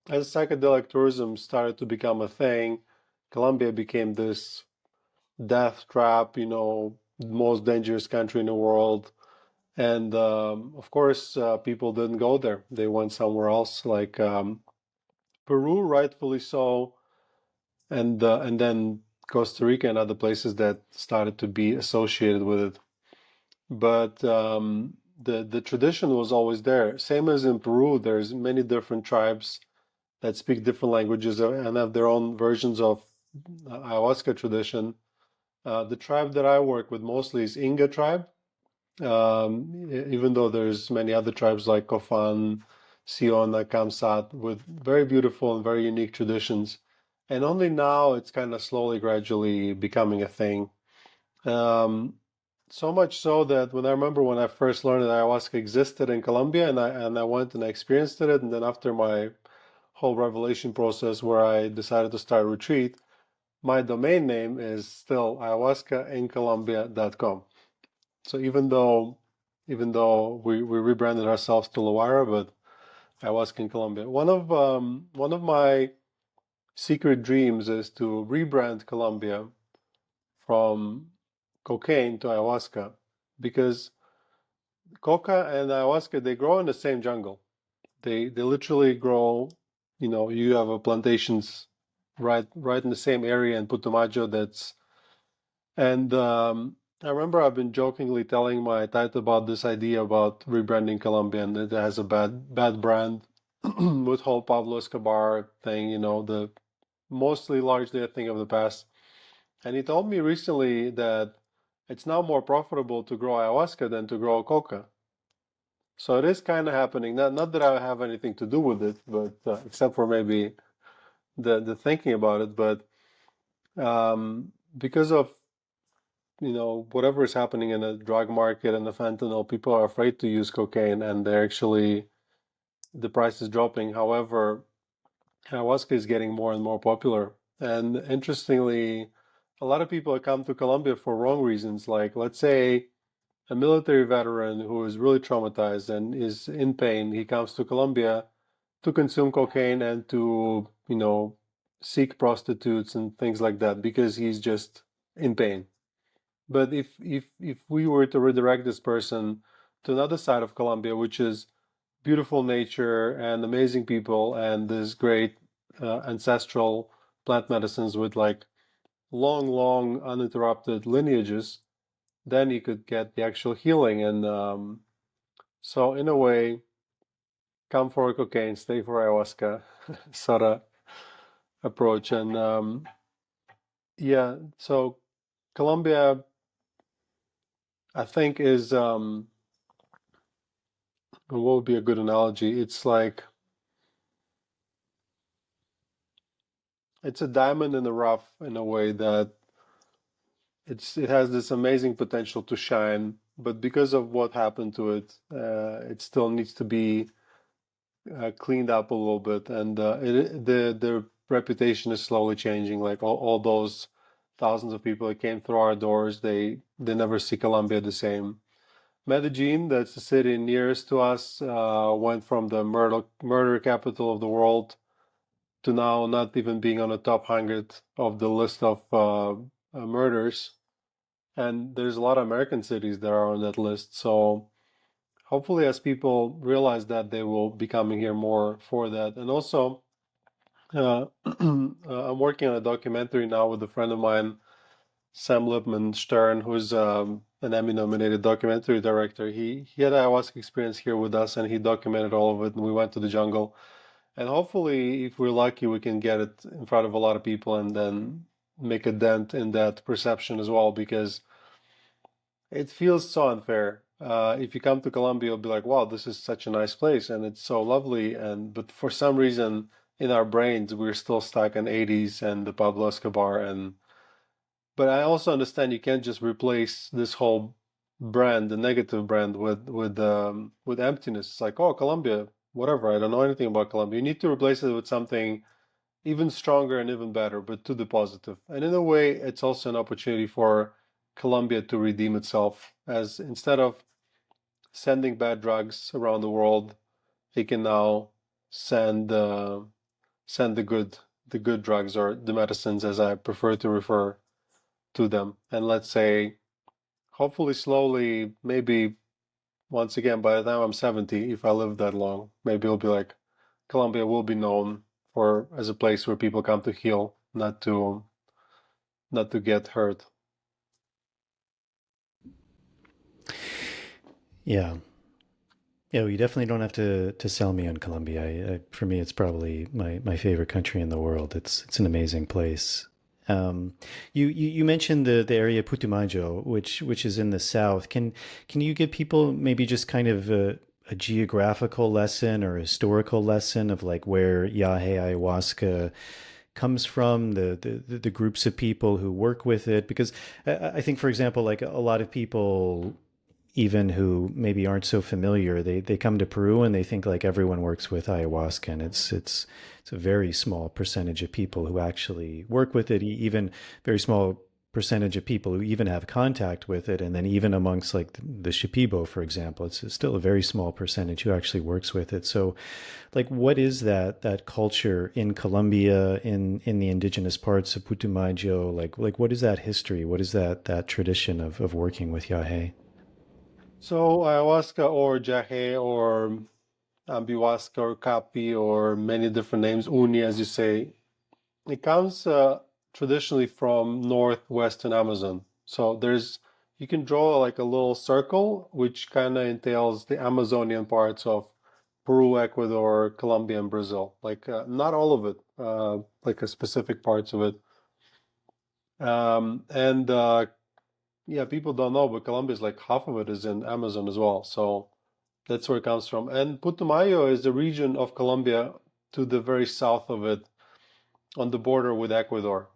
as psychedelic tourism started to become a thing, Colombia became this death trap, most dangerous country in the world. And of course, people didn't go there. They went somewhere else, like Peru, rightfully so, and then Costa Rica and other places that started to be associated with it. But the tradition was always there. Same as in Peru, there's many different tribes that speak different languages and have their own versions of ayahuasca tradition. The tribe that I work with mostly is Inga tribe, even though there's many other tribes like Kofan, Siona, Kamsat, with very beautiful and very unique traditions. And only now it's kind of slowly, gradually becoming a thing. Um, so much so that when I remember when I first learned that ayahuasca existed in Colombia, and I went and I experienced it, and then after my whole revelation process where I decided to start a retreat, my domain name is still ayahuascaInColombia.com. So even though we rebranded ourselves to LaWayra, but ayahuasca in Colombia. One of my secret dreams is to rebrand Colombia from cocaine to ayahuasca because coca and ayahuasca, they grow in the same jungle. They literally grow, you have a plantations right in the same area in Putumayo and I remember I've been jokingly telling my taita about this idea about rebranding Colombian. It has a bad brand with whole Pablo Escobar thing, the mostly largely a thing of the past. And he told me recently that it's now more profitable to grow ayahuasca than to grow coca. So it is kind of happening. Not that I have anything to do with it, but except for maybe the thinking about it, but because of whatever is happening in the drug market and the fentanyl, people are afraid to use cocaine, and the price is dropping. However, ayahuasca is getting more and more popular. And interestingly, a lot of people come to Colombia for wrong reasons. Like, let's say a military veteran who is really traumatized and is in pain, he comes to Colombia to consume cocaine and to, seek prostitutes and things like that because he's just in pain. But if we were to redirect this person to another side of Colombia, which is beautiful nature and amazing people and this great ancestral plant medicines with like long uninterrupted lineages, then you could get the actual healing. And so in a way, come for cocaine, stay for ayahuasca sort of approach. And yeah, so Colombia, I think, is what would be a good analogy? It's like it's a diamond in the rough in a way that it has this amazing potential to shine, but because of what happened to it, it still needs to be cleaned up a little bit, and the reputation is slowly changing. Like all those thousands of people that came through our doors, they never see Colombia the same. Medellin, that's the city nearest to us, went from the murder capital of the world to now not even being on the top 100 of the list of murders. And there's a lot of American cities that are on that list. So hopefully, as people realize that, they will be coming here more for that. And also, I'm working on a documentary now with a friend of mine, Sam Stern, who's an Emmy-nominated documentary director. He had an ayahuasca experience here with us, and he documented all of it. And we went to the jungle. And hopefully, if we're lucky, we can get it in front of a lot of people and then make a dent in that perception as well, because it feels so unfair. If you come to Colombia, you'll be like, wow, this is such a nice place and it's so lovely. But for some reason in our brains, we're still stuck in 80s and the Pablo Escobar. But I also understand you can't just replace this whole brand, the negative brand, with emptiness. It's like, oh, Colombia, whatever. I don't know anything about Colombia. You need to replace it with something even stronger and even better, but to the positive. And in a way, it's also an opportunity for Colombia to redeem itself, as instead of sending bad drugs around the world, they can now send send the good drugs, or the medicines, as I prefer to refer to them. And let's say, hopefully, slowly, maybe once again, by the time I'm 70, if I live that long, maybe it'll be like Colombia will be known for as a place where people come to heal, not to get hurt. Yeah. Yeah, well, you definitely don't have to sell me on Colombia. For me, it's probably my favorite country in the world. It's an amazing place. You mentioned the area Putumayo, which is in the south. Can you give people maybe just kind of a geographical lesson or a historical lesson of like where Yagé ayahuasca comes from, the groups of people who work with it? Because I think, for example, like a lot of people even who maybe aren't so familiar, they come to Peru and they think like everyone works with ayahuasca, and it's a very small percentage of people who actually work with it, even very small percentage of people who even have contact with it, and then even amongst like the Shipibo, for example, it's still a very small percentage who actually works with it. So, like, what is that culture in Colombia, in the indigenous parts of Putumayo? Like what is that history? What is that tradition of working with Yahe? So ayahuasca or jahe or ambihuasca or capi or many different names, uni as you say, it comes traditionally from northwestern Amazon. So you can draw like a little circle, which kind of entails the Amazonian parts of Peru, Ecuador, Colombia, and Brazil. Like not all of it, like a specific parts of it. And yeah, people don't know, but Colombia is like half of it is in Amazon as well. So that's where it comes from. And Putumayo is the region of Colombia to the very south of it, on the border with Ecuador.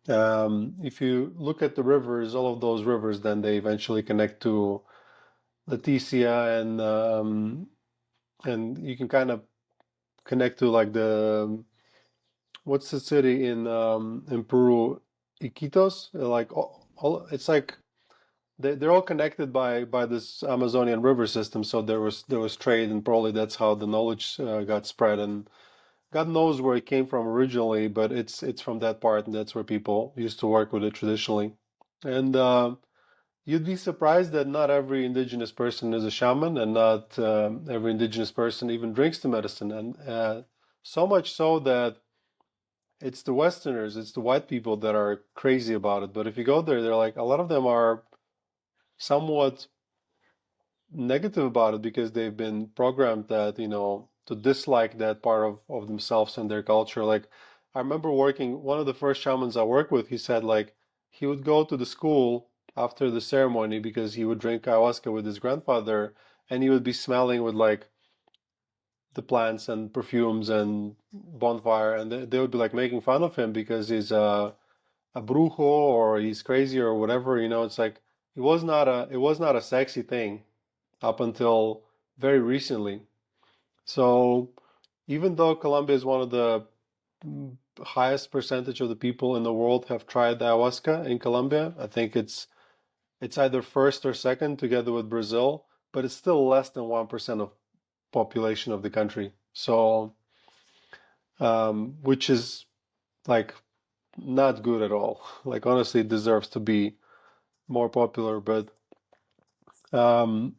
If you look at the rivers, all of those rivers, then they eventually connect to Leticia, and you can kind of connect to like the what's the city in Peru, Iquitos, like it's like they're all connected by this Amazonian river system. So there was trade, and probably that's how the knowledge got spread. God knows where it came from originally, but it's from that part, and that's where people used to work with it traditionally. And you'd be surprised that not every indigenous person is a shaman, and not every indigenous person even drinks the medicine. And so much so that it's the Westerners, it's the white people that are crazy about it. But if you go there, they're like, a lot of them are somewhat negative about it because they've been programmed that, to dislike that part of themselves and their culture. Like, I remember working, one of the first shamans I worked with, he said, like, he would go to the school after the ceremony because he would drink ayahuasca with his grandfather, and he would be smelling with like the plants and perfumes and bonfire, and they would be like making fun of him because he's a brujo or he's crazy or whatever. It's like it was not a sexy thing up until very recently. So even though Colombia is one of the highest percentage of the people in the world have tried ayahuasca in Colombia, I think it's either first or second together with Brazil, but it's still less than 1% of population of the country. So which is like not good at all. Like, honestly, it deserves to be more popular. But um,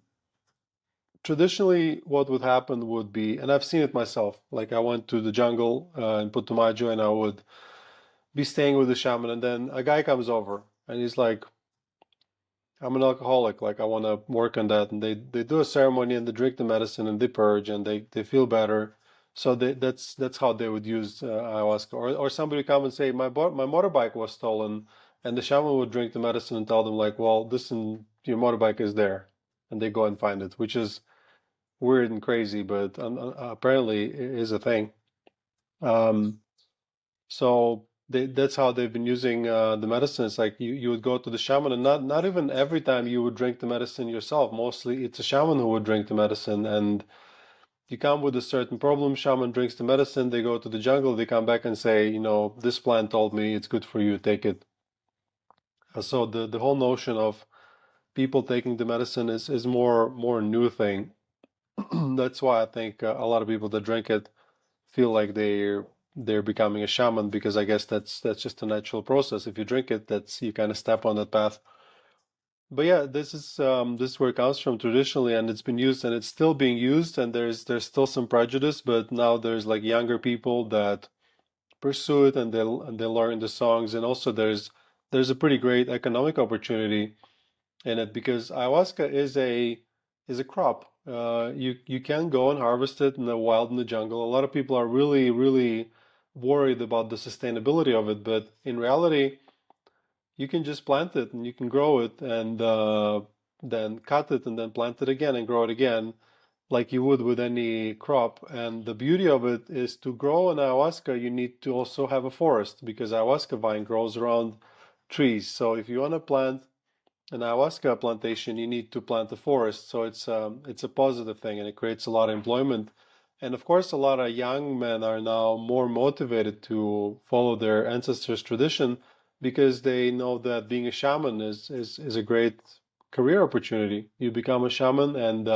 traditionally, what would happen would be, and I've seen it myself, like I went to the jungle in Putumayo, and I would be staying with the shaman, and then a guy comes over and he's like, I'm an alcoholic, like I want to work on that. And they do a ceremony and they drink the medicine and they purge and they feel better. So that's how they would use ayahuasca. Or somebody come and say, my motorbike was stolen, and the shaman would drink the medicine and tell them like, well, listen, your motorbike is there, and they go and find it, which is weird and crazy, but apparently is a thing. Um, so that's how they've been using the medicine. It's like you would go to the shaman, and not even every time you would drink the medicine yourself. Mostly it's a shaman who would drink the medicine, and you come with a certain problem. Shaman drinks the medicine. They go to the jungle. They come back and say, this plant told me it's good for you. Take it. So the whole notion of people taking the medicine is more a new thing. That's why I think a lot of people that drink it feel like they're becoming a shaman, because I guess that's just a natural process. If you drink it, that's you kind of step on that path. But yeah, this is where it comes from traditionally, and it's been used and it's still being used, and there's still some prejudice, but now there's like younger people that pursue it, and they learn the songs, and also there's a pretty great economic opportunity in it because ayahuasca is a crop. You can go and harvest it in the wild in the jungle. A lot of people are really really worried about the sustainability of it, but in reality, you can just plant it and you can grow it and then cut it and then plant it again and grow it again, like you would with any crop. And the beauty of it is to grow an ayahuasca, you need to also have a forest because ayahuasca vine grows around trees. So if you want to plant an ayahuasca plantation, you need to plant a forest. So it's a positive thing, and it creates a lot of employment. And of course, a lot of young men are now more motivated to follow their ancestors' tradition because they know that being a shaman is a great career opportunity. You become a shaman, and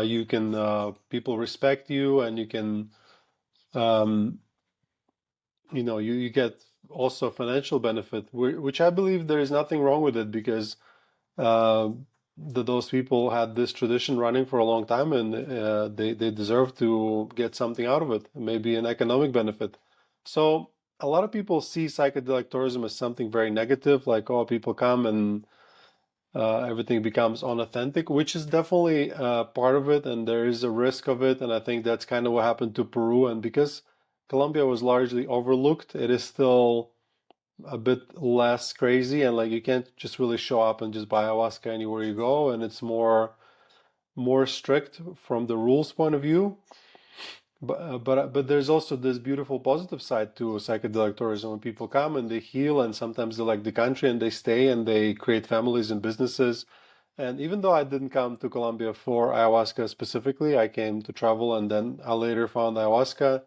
you can people respect you, and you can um, you get also financial benefit, which I believe there is nothing wrong with it because uh, those people had this tradition running for a long time, and they deserve to get something out of it, maybe an economic benefit. So a lot of people see psychedelic tourism as something very negative, like, oh, people come and everything becomes unauthentic, which is definitely part of it, and there is a risk of it. And I think that's kind of what happened to Peru. And because Colombia was largely overlooked, it is still a bit less crazy, and like you can't just really show up and just buy ayahuasca anywhere you go, and it's more strict from the rules point of view. But there's also this beautiful positive side to psychedelic tourism when people come and they heal, and sometimes they like the country and they stay and they create families and businesses. And even though I didn't come to Colombia for ayahuasca specifically, I came to travel, and then I later found ayahuasca.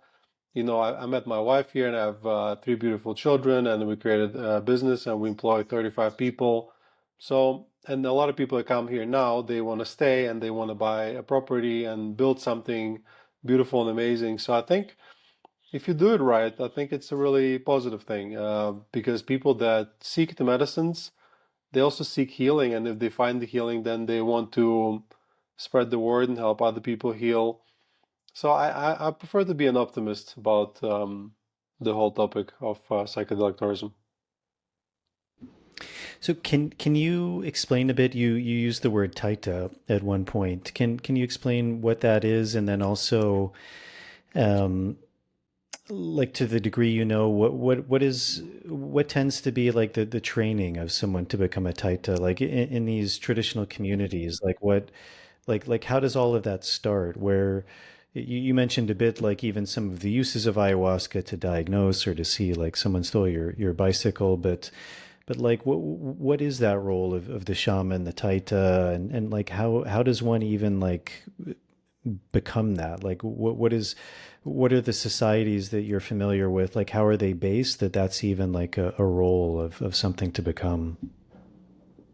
I met my wife here, and I have three beautiful children, and we created a business, and we employ 35 people. So, and a lot of people that come here now, they want to stay and they want to buy a property and build something beautiful and amazing. So I think if you do it right, I think it's a really positive thing, because people that seek the medicines, they also seek healing, and if they find the healing, then they want to spread the word and help other people heal. So I prefer to be an optimist about the whole topic of psychedelic tourism. So can you explain a bit? You used the word taita at one point. Can you explain what that is, and then also, um, like to the degree you know, what tends to be like the training of someone to become a taita, like in these traditional communities, like what like how does all of that start? Where you mentioned a bit like even some of the uses of ayahuasca to diagnose or to see like someone stole your bicycle, but like what is that role of the shaman, the taita, and like how does one even like become that? Like what are the societies that you're familiar with? Like how are they based that that's even like a role of something to become?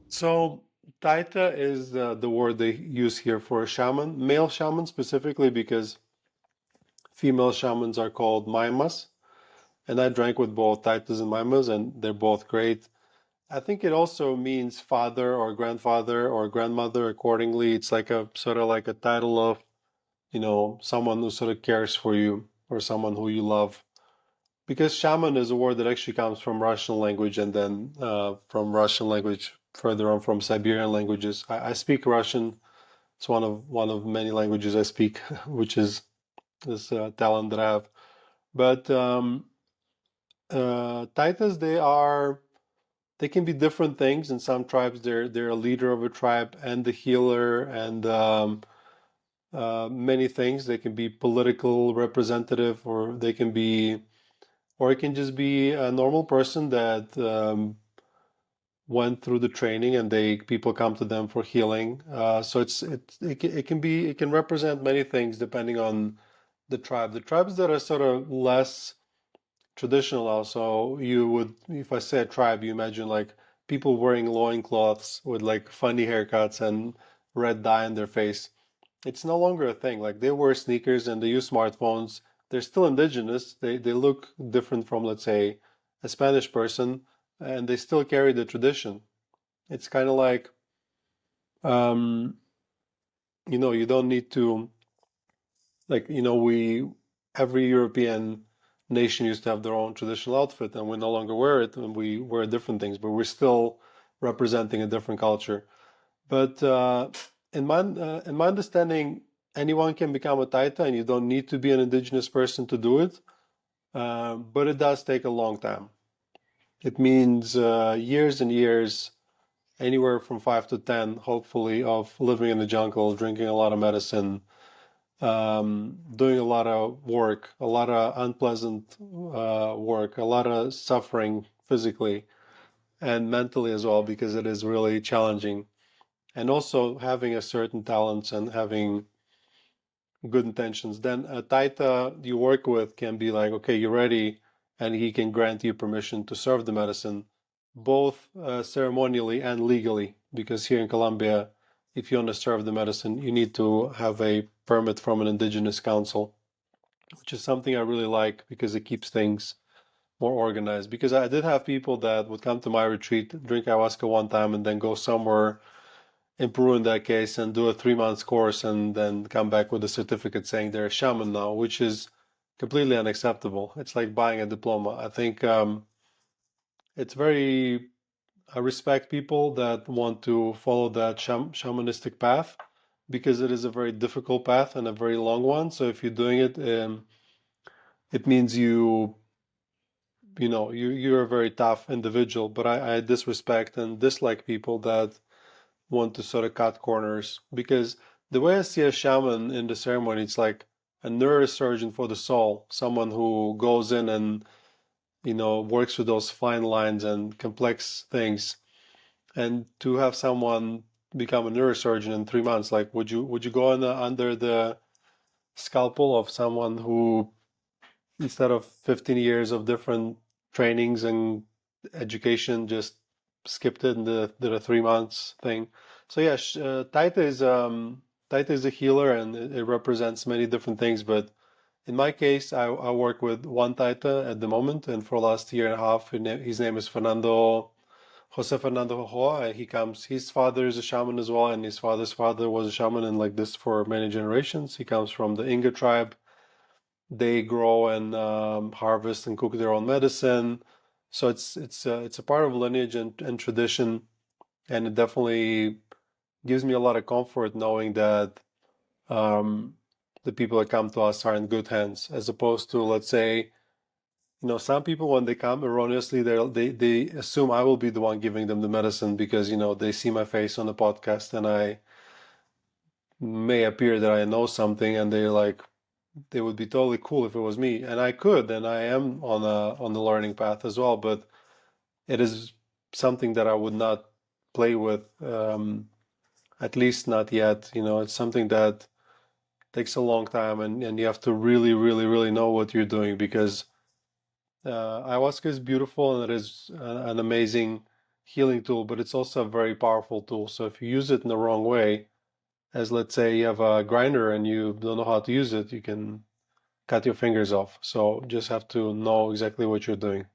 So taita is the word they use here for a shaman, male shaman specifically, because female shamans are called maimas. And I drank with both taitas and maimas, and they're both great. I think it also means father or grandfather or grandmother accordingly. It's like a sort of like a title of, someone who sort of cares for you or someone who you love. Because shaman is a word that actually comes from Russian language, and then from Russian language further on from Siberian languages. I speak Russian. It's one of many languages I speak, which is this talent that I have. But taitas, they can be different things. In some tribes, they're a leader of a tribe and the healer and many things. They can be political representative, or it can just be a normal person that went through the training, and people come to them for healing. So it can represent many things depending on the tribe. The tribes that are sort of less traditional also, if I say a tribe, you imagine like people wearing loincloths with like funny haircuts and red dye in their face. It's no longer a thing. Like they wear sneakers and they use smartphones. They're still indigenous. They look different from, let's say, a Spanish person, and they still carry the tradition. It's kind of like, um, you don't need to, like, every European nation used to have their own traditional outfit, and we no longer wear it, and we wear different things, but we're still representing a different culture. But in my understanding, anyone can become a taita, and you don't need to be an indigenous person to do it. But it does take a long time. It means years and years, anywhere from 5 to 10, hopefully, of living in the jungle, drinking a lot of medicine, doing a lot of work, a lot of unpleasant work, a lot of suffering physically and mentally as well, because it is really challenging. And also having a certain talents and having good intentions. Then a taita you work with can be like, okay, you're ready, and he can grant you permission to serve the medicine, both ceremonially and legally. Because here in Colombia, if you want to serve the medicine, you need to have a permit from an indigenous council, which is something I really like because it keeps things more organized. Because I did have people that would come to my retreat, drink ayahuasca one time, and then go somewhere in Peru in that case and do a 3 months course, and then come back with a certificate saying they're a shaman now, which is completely unacceptable. It's like buying a diploma. I think it's very, I respect people that want to follow that shamanistic path, because it is a very difficult path and a very long one. So if you're doing it, it means you're a very tough individual. But I disrespect and dislike people that want to sort of cut corners, because the way I see a shaman in the ceremony, it's like a neurosurgeon for the soul, someone who goes in and works with those fine lines and complex things. And to have someone become a neurosurgeon in 3 months, like would you go under the scalpel of someone who, instead of 15 years of different trainings and education, just skipped it and did a 3 months thing? So yeah, taita is taita is a healer and it represents many different things, but in my case, I work with one taita at the moment, and for the last year and a half, his name is Jose Fernando Jojoa. His father is a shaman as well, and his father's father was a shaman, and like this for many generations. He comes from the Inga tribe. They grow and harvest and cook their own medicine. So it's a part of lineage and tradition, and it definitely gives me a lot of comfort knowing that um, the people that come to us are in good hands, as opposed to, let's say, some people when they come erroneously, they assume I will be the one giving them the medicine because they see my face on the podcast and I may appear that I know something, and they're like, they would be totally cool if it was me, and I could, and I am on the learning path as well, but it is something that I would not play with, at least not yet. It's something that takes a long time, and you have to really, really, really know what you're doing because ayahuasca is beautiful and it is an amazing healing tool, but it's also a very powerful tool. So if you use it in the wrong way, as let's say you have a grinder and you don't know how to use it, you can cut your fingers off. So just have to know exactly what you're doing.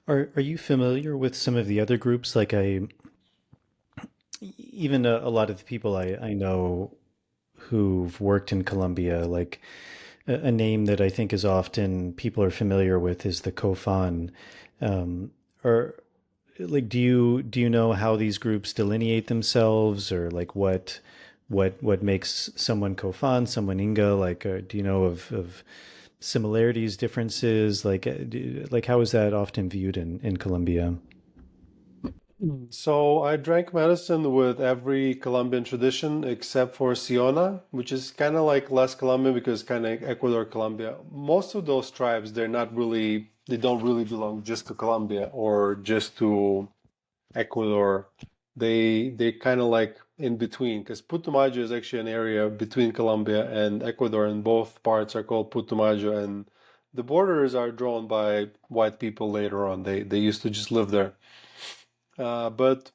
Are you familiar with some of the other groups? Like even a lot of the people I know who've worked in Colombia, like a name that I think is often people are familiar with is the Kofan. Or like, do you know how these groups delineate themselves, or like what makes someone Kofan, someone Inga? Like, do you know of similarities, differences? Like, like how is that often viewed in Colombia? So I drank medicine with every Colombian tradition except for Siona, which is kind of like less Colombian because kind of Ecuador, Colombia. Most of those tribes, they don't really belong just to Colombia or just to Ecuador. They kind of like in between because Putumayo is actually an area between Colombia and Ecuador, and both parts are called Putumayo, and the borders are drawn by white people later on. They used to just live there. But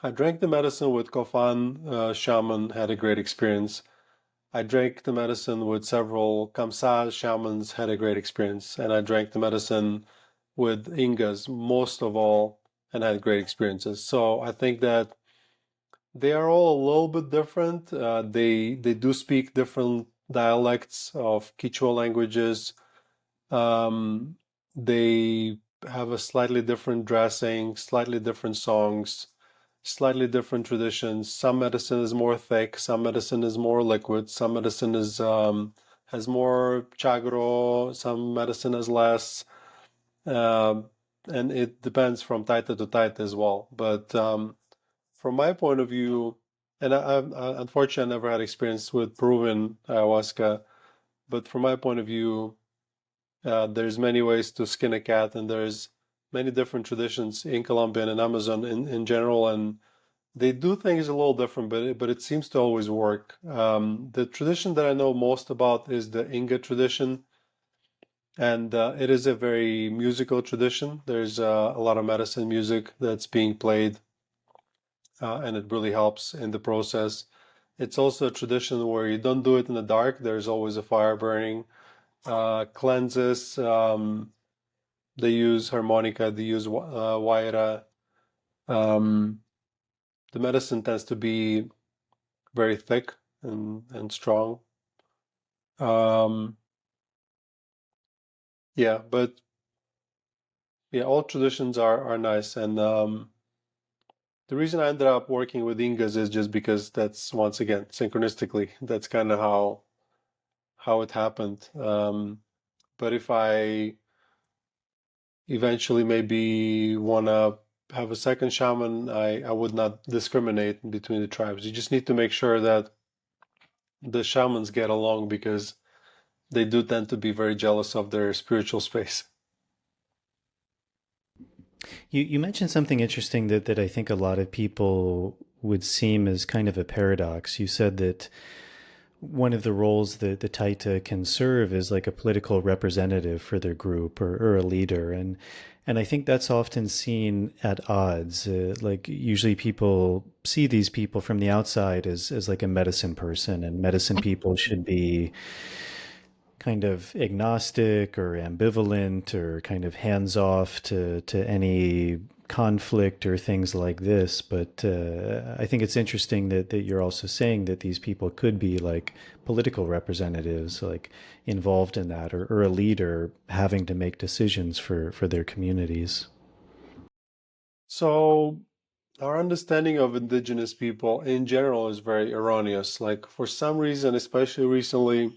I drank the medicine with Kofan shaman, had a great experience. I drank the medicine with several Kamsaj shamans, had a great experience. And I drank the medicine with Ingas, most of all, and had great experiences. So I think that they are all a little bit different. They do speak different dialects of Quechua languages. Um, they have a slightly different dressing, slightly different songs, slightly different traditions. Some medicine is more thick, some medicine is more liquid, some medicine is has more chagro, some medicine has less, um, and it depends from taita to taita as well. But from my point of view, and unfortunately I never had experience with Peruvian ayahuasca, but from my point of view, there's many ways to skin a cat, and there's many different traditions in Colombia and Amazon in general, and they do things a little different, but it seems to always work. The tradition that I know most about is the Inga tradition, and it is a very musical tradition. There's a lot of medicine music that's being played, and it really helps in the process. It's also a tradition where you don't do it in the dark. There's always a fire burning. Cleanses. They use harmonica. They use waira. Um, the medicine tends to be very thick and strong. Um, yeah, but yeah, all traditions are nice, and the reason I ended up working with Ingas is just because that's once again synchronistically. That's kind of how it happened. But if I eventually maybe wanna have a second shaman, I would not discriminate between the tribes. You just need to make sure that the shamans get along because they do tend to be very jealous of their spiritual space. You mentioned something interesting that I think a lot of people would seem as kind of a paradox. You said that one of the roles that the taita can serve is like a political representative for their group or a leader, and I think that's often seen at odds. Like usually people see these people from the outside as like a medicine person, and medicine people should be kind of agnostic or ambivalent or kind of hands off to any conflict or things like this. But I think it's interesting that you're also saying that these people could be like political representatives, like involved in that, or a leader having to make decisions for their communities. So our understanding of indigenous people in general is very erroneous. Like for some reason, especially recently,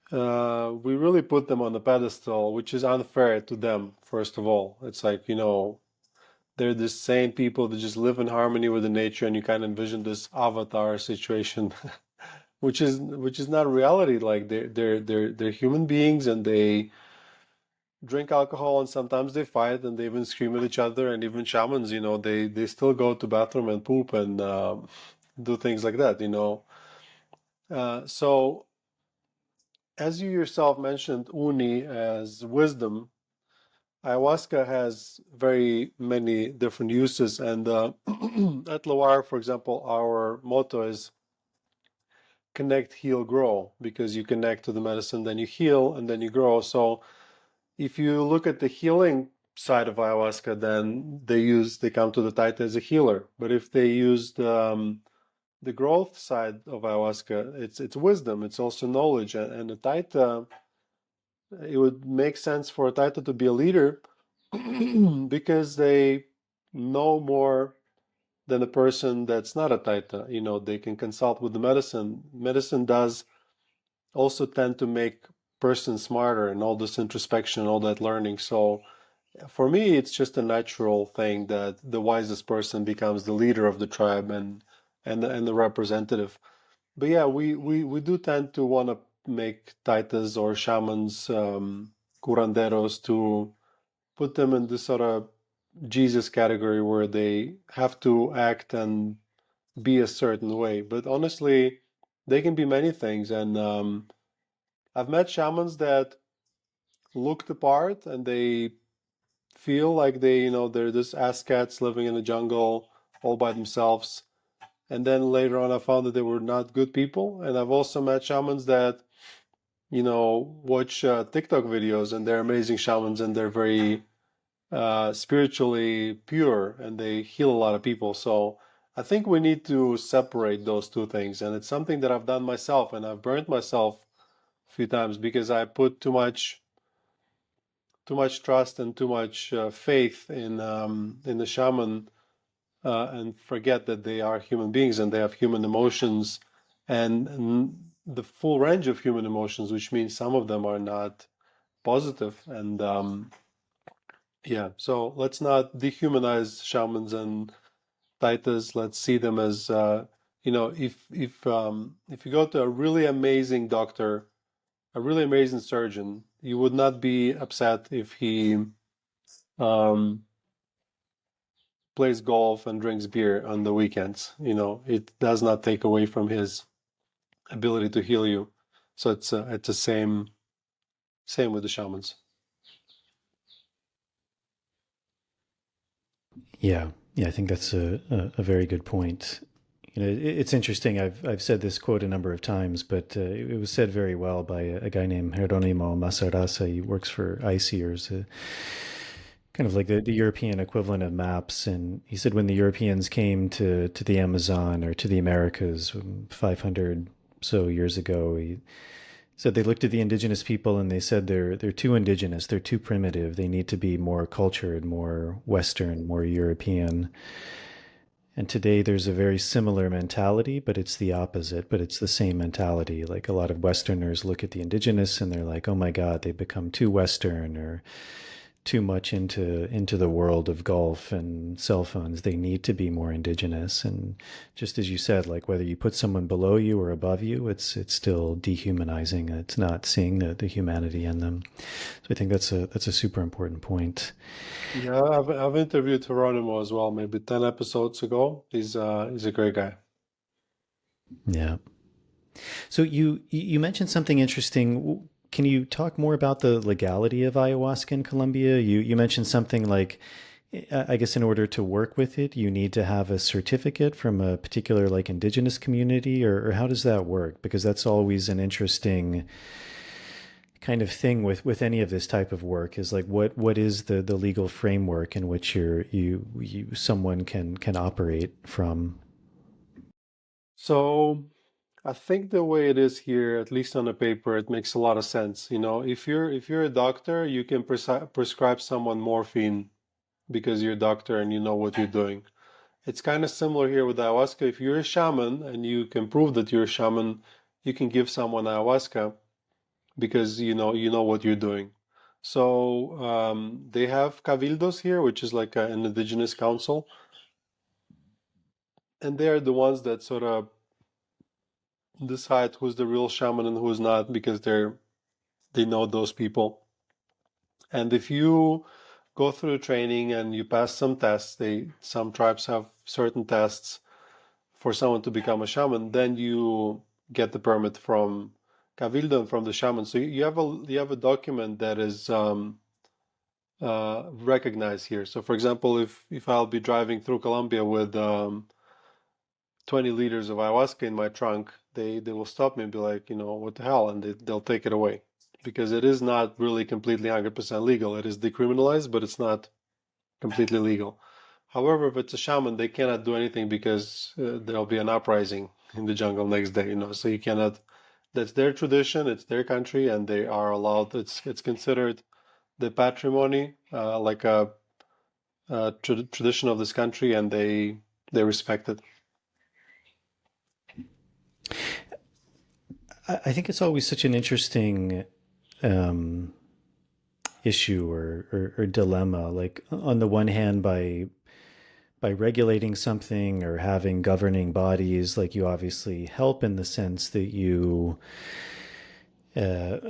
we really put them on the pedestal, which is unfair to them, first of all. It's like, they're the same people that just live in harmony with the nature, and you kind of envision this avatar situation, which is not reality. Like they're human beings, and they drink alcohol, and sometimes they fight, and they even scream at each other, and even shamans, they still go to bathroom and poop and do things like that. So as you yourself mentioned, uni as wisdom, ayahuasca has very many different uses, and at LaWayra, for example, our motto is connect, heal, grow, because you connect to the medicine, then you heal, and then you grow. So if you look at the healing side of ayahuasca, then they come to the taita as a healer. But if they use the growth side of ayahuasca, it's wisdom, it's also knowledge, and the taita, it would make sense for a taita to be a leader because they know more than a person that's not a taita. They can consult with the medicine. Medicine does also tend to make person smarter, and all this introspection, all that learning. So for me, it's just a natural thing that the wisest person becomes the leader of the tribe and the representative. But yeah, we do tend to want to make taitas or shamans, curanderos, to put them in this sort of Jesus category where they have to act and be a certain way. But honestly, they can be many things. And I've met shamans that look the part, and they feel like they're just ascets living in the jungle all by themselves. And then later on, I found that they were not good people. And I've also met shamans that, watch TikTok videos, and they're amazing shamans, and they're very spiritually pure, and they heal a lot of people. So I think we need to separate those two things. And it's something that I've done myself, and I've burnt myself a few times because I put too much trust and too much faith in the shaman, and forget that they are human beings, and they have human emotions, and the full range of human emotions, which means some of them are not positive. And yeah, so let's not dehumanize shamans and taitas. Let's see them as if you go to a really amazing doctor, a really amazing surgeon, you would not be upset if he um, plays golf and drinks beer on the weekends. It does not take away from his ability to heal you. So it's the same with the shamans. Yeah, yeah, I think that's a very good point. It's interesting. I've said this quote a number of times, but it was said very well by a guy named Geronimo Masarasa. He works for ICEERS, kind of like the European equivalent of MAPS. And he said when the Europeans came to the Amazon or to the Americas 500 so years ago, he said they looked at the indigenous people and they said they're too indigenous, they're too primitive, they need to be more cultured, more Western, more European. And today there's a very similar mentality, but it's the opposite, but it's the same mentality. Like a lot of Westerners look at the indigenous and they're like, oh my God, they've become too Western or too much into the world of golf and cell phones. They need to be more indigenous. And just as you said, like whether you put someone below you or above you, it's still dehumanizing. It's not seeing the humanity in them. So I think that's a super important point. Yeah, I've interviewed Geronimo as well, maybe 10 episodes ago. He's a great guy. Yeah. So you mentioned something interesting. Can you talk more about the legality of ayahuasca in Colombia? You mentioned something like, I guess in order to work with it, you need to have a certificate from a particular like indigenous community, or how does that work? Because that's always an interesting kind of thing with any of this type of work is like what is the legal framework in which you someone can operate from. So I think the way it is here, at least on the paper, it makes a lot of sense. You know, if you're a doctor, you can prescribe someone morphine because you're a doctor and you know what you're doing. It's kind of similar here with ayahuasca. If you're a shaman and you can prove that you're a shaman, you can give someone ayahuasca because you know what you're doing. So they have cabildos here, which is like an indigenous council, and they're the ones that sort of decide who's the real shaman and who's not because they know those people. And if you go through training and you pass some tests, some tribes have certain tests for someone to become a shaman, then you get the permit from cabildo and from the shaman. So you have a document that is recognized here. So for example, if I'll be driving through Colombia with 20 liters of ayahuasca in my trunk, they will stop me and be like, what the hell, and they'll take it away because it is not really completely 100% legal. It is decriminalized, but it's not completely legal. However, if it's a shaman, they cannot do anything because there'll be an uprising in the jungle next day, so you cannot. That's their tradition, it's their country, and they are allowed. It's considered the patrimony, like a tradition of this country, and they respect it. I think it's always such an interesting um, issue or dilemma. Like on the one hand, by regulating something or having governing bodies, like you obviously help in the sense that you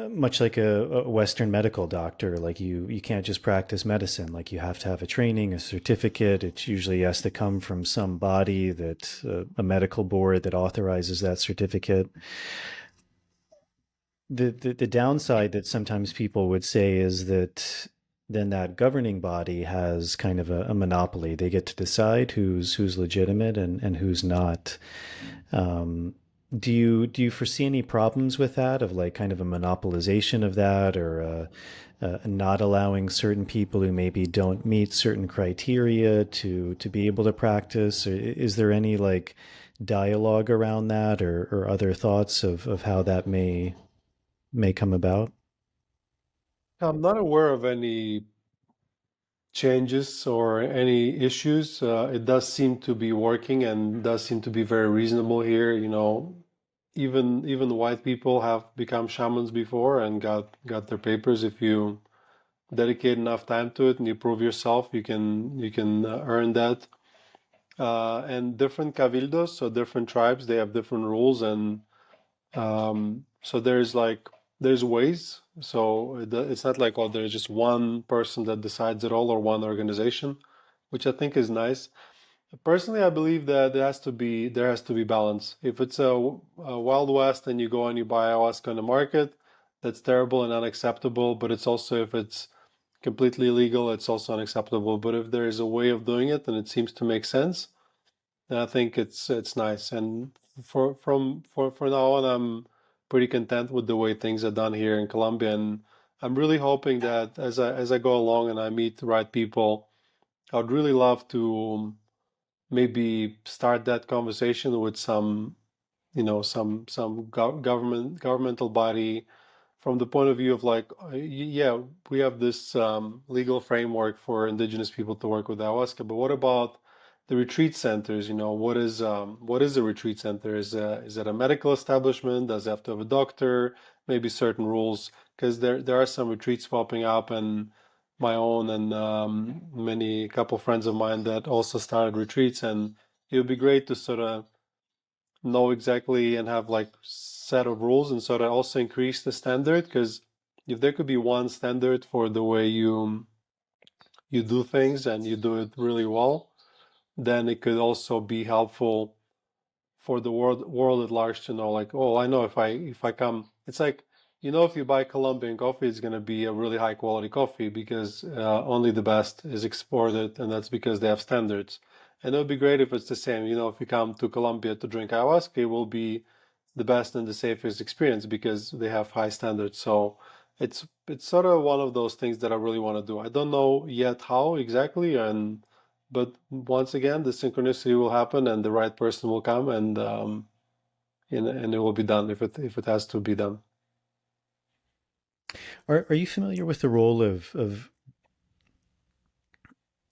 much like a Western medical doctor, like you can't just practice medicine. Like you have to have a training, a certificate. It usually has to come from some body that a medical board that authorizes that certificate. The downside that sometimes people would say is that then that governing body has kind of a monopoly. They get to decide who's legitimate and who's not. Um, do you foresee any problems with that of like kind of a monopolization of that or not allowing certain people who maybe don't meet certain criteria to be able to practice? Or is there any like dialogue around that or other thoughts of how that may come about? I'm not aware of any changes or any issues. It does seem to be working and does seem to be very reasonable here. Even white people have become shamans before and got their papers. If you dedicate enough time to it and you prove yourself, you can earn that. And different cabildos, so different tribes, they have different rules, and so there's ways. So it's not like, oh, there's just one person that decides it all or one organization, which I think is nice. Personally, I believe that there has to be balance. If it's a Wild West and you go and you buy ayahuasca on the market, that's terrible and unacceptable. But it's also, if it's completely illegal, it's also unacceptable. But if there is a way of doing it and it seems to make sense, then I think it's nice. And for now on, I'm pretty content with the way things are done here in Colombia. And I'm really hoping that as I go along and I meet the right people, I would really love to maybe start that conversation with some governmental body from the point of view of like, yeah, we have this legal framework for indigenous people to work with ayahuasca, but what about the retreat centers? What is a retreat center? Is it a medical establishment? Does it have to have a doctor? Maybe certain rules, because there are some retreats popping up, and my own and many couple friends of mine that also started retreats, and it would be great to sort of know exactly and have like set of rules and sort of also increase the standard, because if there could be one standard for the way you do things and you do it really well, then it could also be helpful for the world at large to know, like, oh, I know if I come, it's like, if you buy Colombian coffee, it's going to be a really high quality coffee because only the best is exported, and that's because they have standards. And it would be great if it's the same. If you come to Colombia to drink ayahuasca, it will be the best and the safest experience because they have high standards. So it's sort of one of those things that I really want to do. I don't know yet how exactly, but once again, the synchronicity will happen and the right person will come, and it will be done if it has to be done. Are you familiar with the role of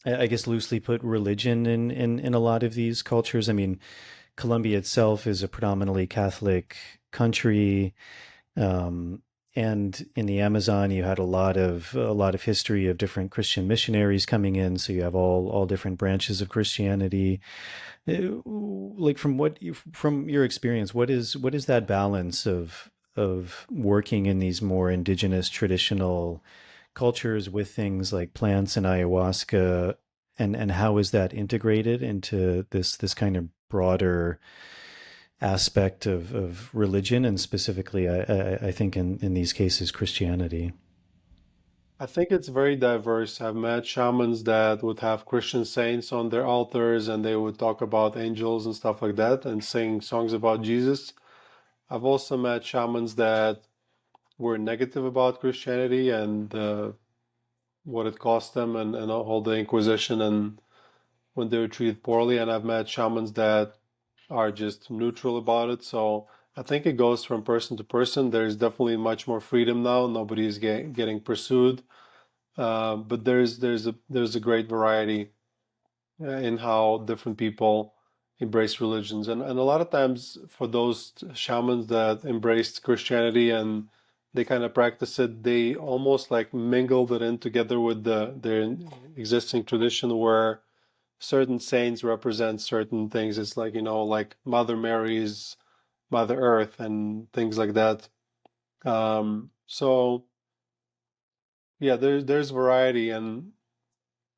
I guess loosely put religion in a lot of these cultures? I mean, Colombia itself is a predominantly Catholic country. Um, and in the Amazon, you had a lot of history of different Christian missionaries coming in. So you have all different branches of Christianity. Like from your experience, what is that balance of working in these more indigenous traditional cultures with things like plants and ayahuasca, and how is that integrated into this kind of broader aspect of religion, and specifically, I think in these cases, Christianity. I think it's very diverse. I've met shamans that would have Christian saints on their altars and they would talk about angels and stuff like that and sing songs about Jesus. I've also met shamans that were negative about Christianity and what it cost them, and all the Inquisition and when they were treated poorly. And I've met shamans that are just neutral about it. So I think it goes from person to person. There's definitely much more freedom now. Nobody is getting pursued, but there's a great variety in how different people embrace religions. And a lot of times for those shamans that embraced Christianity and they kind of practice it, they almost like mingled it in together with their existing tradition where certain saints represent certain things. It's like, like Mother Mary's Mother Earth and things like that. So yeah, there's variety and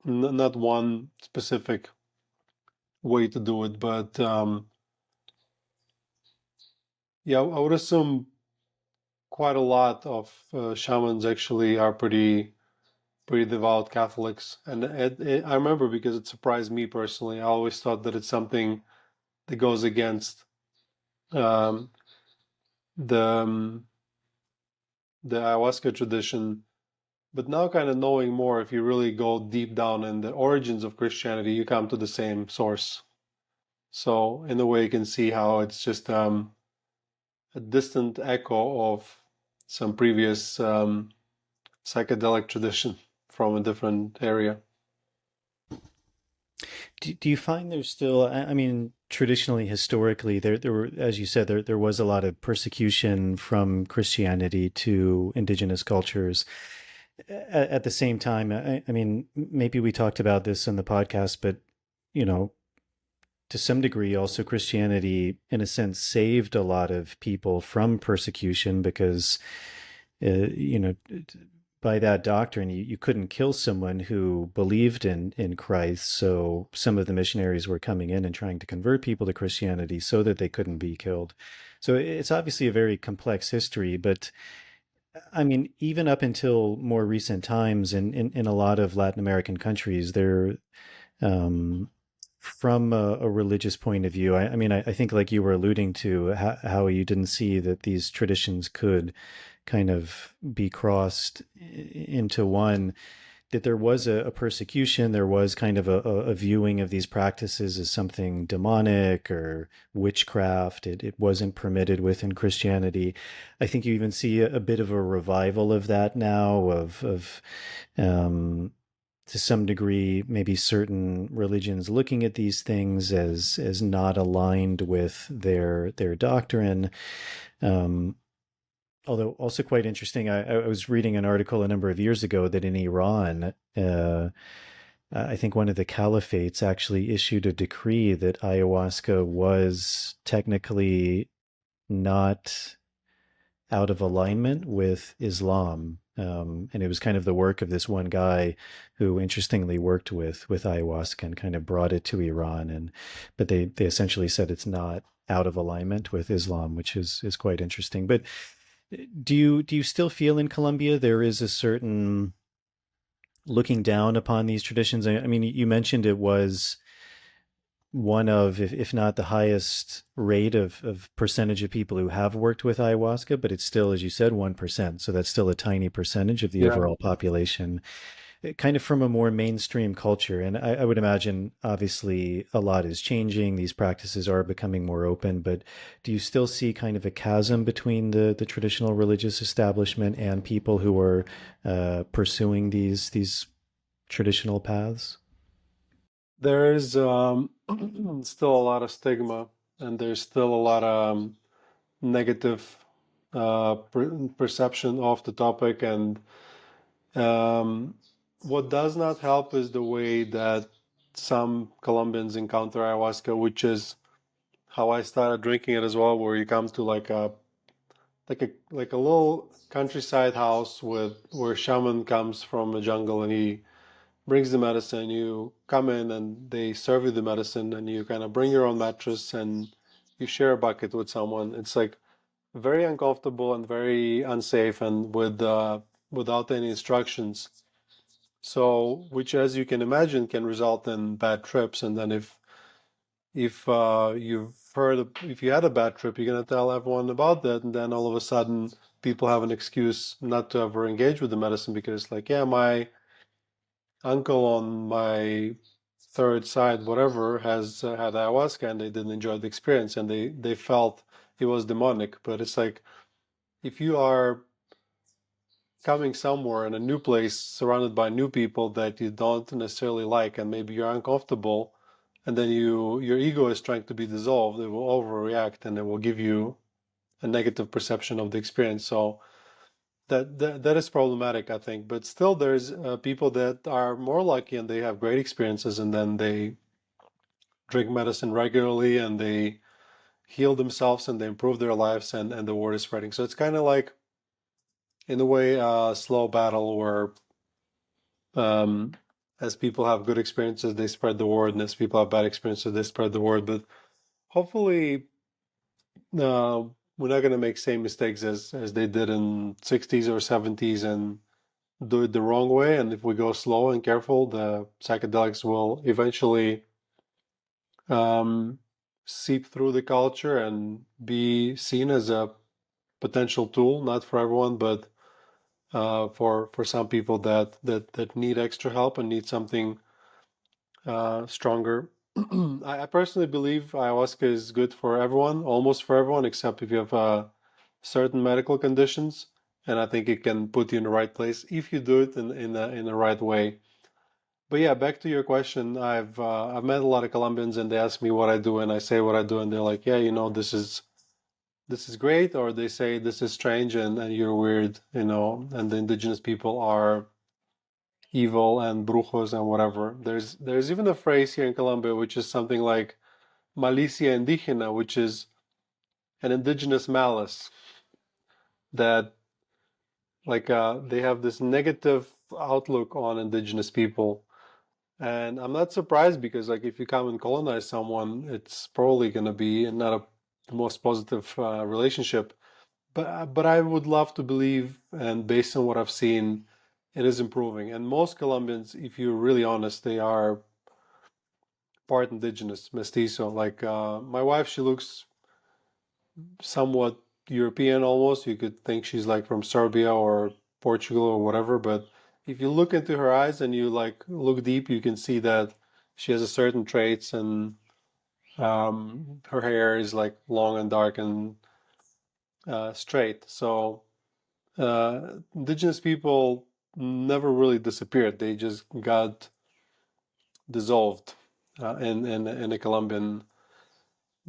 not one specific way to do it, but yeah, I would assume quite a lot of shamans actually are pretty devout Catholics, and I remember because it surprised me personally. I always thought that it's something that goes against um, the the ayahuasca tradition. But now, kind of knowing more, if you really go deep down in the origins of Christianity, you come to the same source. So, in a way, you can see how it's just a distant echo of some previous psychedelic tradition from a different area. Do you find there's still, I mean, traditionally, historically, there were, as you said, there was a lot of persecution from Christianity to indigenous cultures. At the same time, I mean, maybe we talked about this in the podcast, but, you know, to some degree, also Christianity, in a sense, saved a lot of people from persecution because, you know, by that doctrine, you couldn't kill someone who believed in Christ. So some of the missionaries were coming in and trying to convert people to Christianity so that they couldn't be killed. So it's obviously a very complex history, but I mean, even up until more recent times in a lot of Latin American countries, there um, from a religious point of view, I mean, I think like you were alluding to how you didn't see that these traditions could kind of be crossed into one, that there was a persecution, there was kind of a viewing of these practices as something demonic or witchcraft. It wasn't permitted within Christianity. I think you even see a bit of a revival of that now, of to some degree, maybe certain religions looking at these things as not aligned with their doctrine. Um, Although also quite interesting, I was reading an article a number of years ago that in Iran, I think one of the caliphates actually issued a decree that ayahuasca was technically not out of alignment with Islam. And it was kind of the work of this one guy who interestingly worked with ayahuasca and kind of brought it to Iran. But they essentially said it's not out of alignment with Islam, which is quite interesting. But do you still feel in Colombia there is a certain looking down upon these traditions? I mean, you mentioned it was one of, if not the highest rate of percentage of people who have worked with ayahuasca, but it's still, as you said, 1%. So that's still a tiny percentage of the Yeah. overall population, kind of from a more mainstream culture. And I would imagine, obviously, a lot is changing. These practices are becoming more open, but do you still see kind of a chasm between the traditional religious establishment and people who are pursuing these traditional paths? There is still a lot of stigma, and there's still a lot of negative perception of the topic. And um, what does not help is the way that some Colombians encounter ayahuasca, which is how I started drinking it as well, where you come to like a little countryside house with where shaman comes from the jungle and he brings the medicine. You come in and they serve you the medicine, and you kind of bring your own mattress and you share a bucket with someone. It's like very uncomfortable and very unsafe, and without any instructions. So, which, as you can imagine, can result in bad trips. And then if you had a bad trip, you're gonna tell everyone about that, and then all of a sudden people have an excuse not to ever engage with the medicine because it's like, yeah, my uncle on my third side, whatever, has had ayahuasca and they didn't enjoy the experience and they felt it was demonic. But it's like if you are coming somewhere in a new place surrounded by new people that you don't necessarily like and maybe you're uncomfortable, and then your ego is trying to be dissolved, it will overreact and it will give you a negative perception of the experience. So that is problematic, I think. But still, there's people that are more lucky and they have great experiences, and then they drink medicine regularly and they heal themselves and they improve their lives, and the word is spreading. So it's kind of like, in a way, a slow battle where um, as people have good experiences, they spread the word, and as people have bad experiences, they spread the word. But hopefully, uh, we're not going to make same mistakes as they did in 60s or 70s and do it the wrong way. And if we go slow and careful, the psychedelics will eventually um, seep through the culture and be seen as a potential tool, not for everyone, but for some people that need extra help and need something stronger. I personally believe ayahuasca is good for everyone, almost for everyone, except if you have certain medical conditions. And I think it can put you in the right place if you do it in the right way. But yeah, back to your question. I've met a lot of Colombians, and they ask me what I do, and I say what I do, and they're like, "Yeah, this is great," or they say this is strange and you're weird, and the indigenous people are evil and brujos and whatever. There's even a phrase here in Colombia which is something like malicia indígena, which is an indigenous malice that they have this negative outlook on indigenous people. And I'm not surprised because like if you come and colonize someone, it's probably going to be not the most positive relationship. But I would love to believe, and based on what I've seen, it is improving. And most Colombians, if you're really honest, they are part indigenous, mestizo. Like my wife, she looks somewhat European almost. You could think she's like from Serbia or Portugal or whatever. But if you look into her eyes and you like look deep, you can see that she has a certain traits, and her hair is like long and dark and straight. So indigenous people never really disappeared. They just got dissolved in a Colombian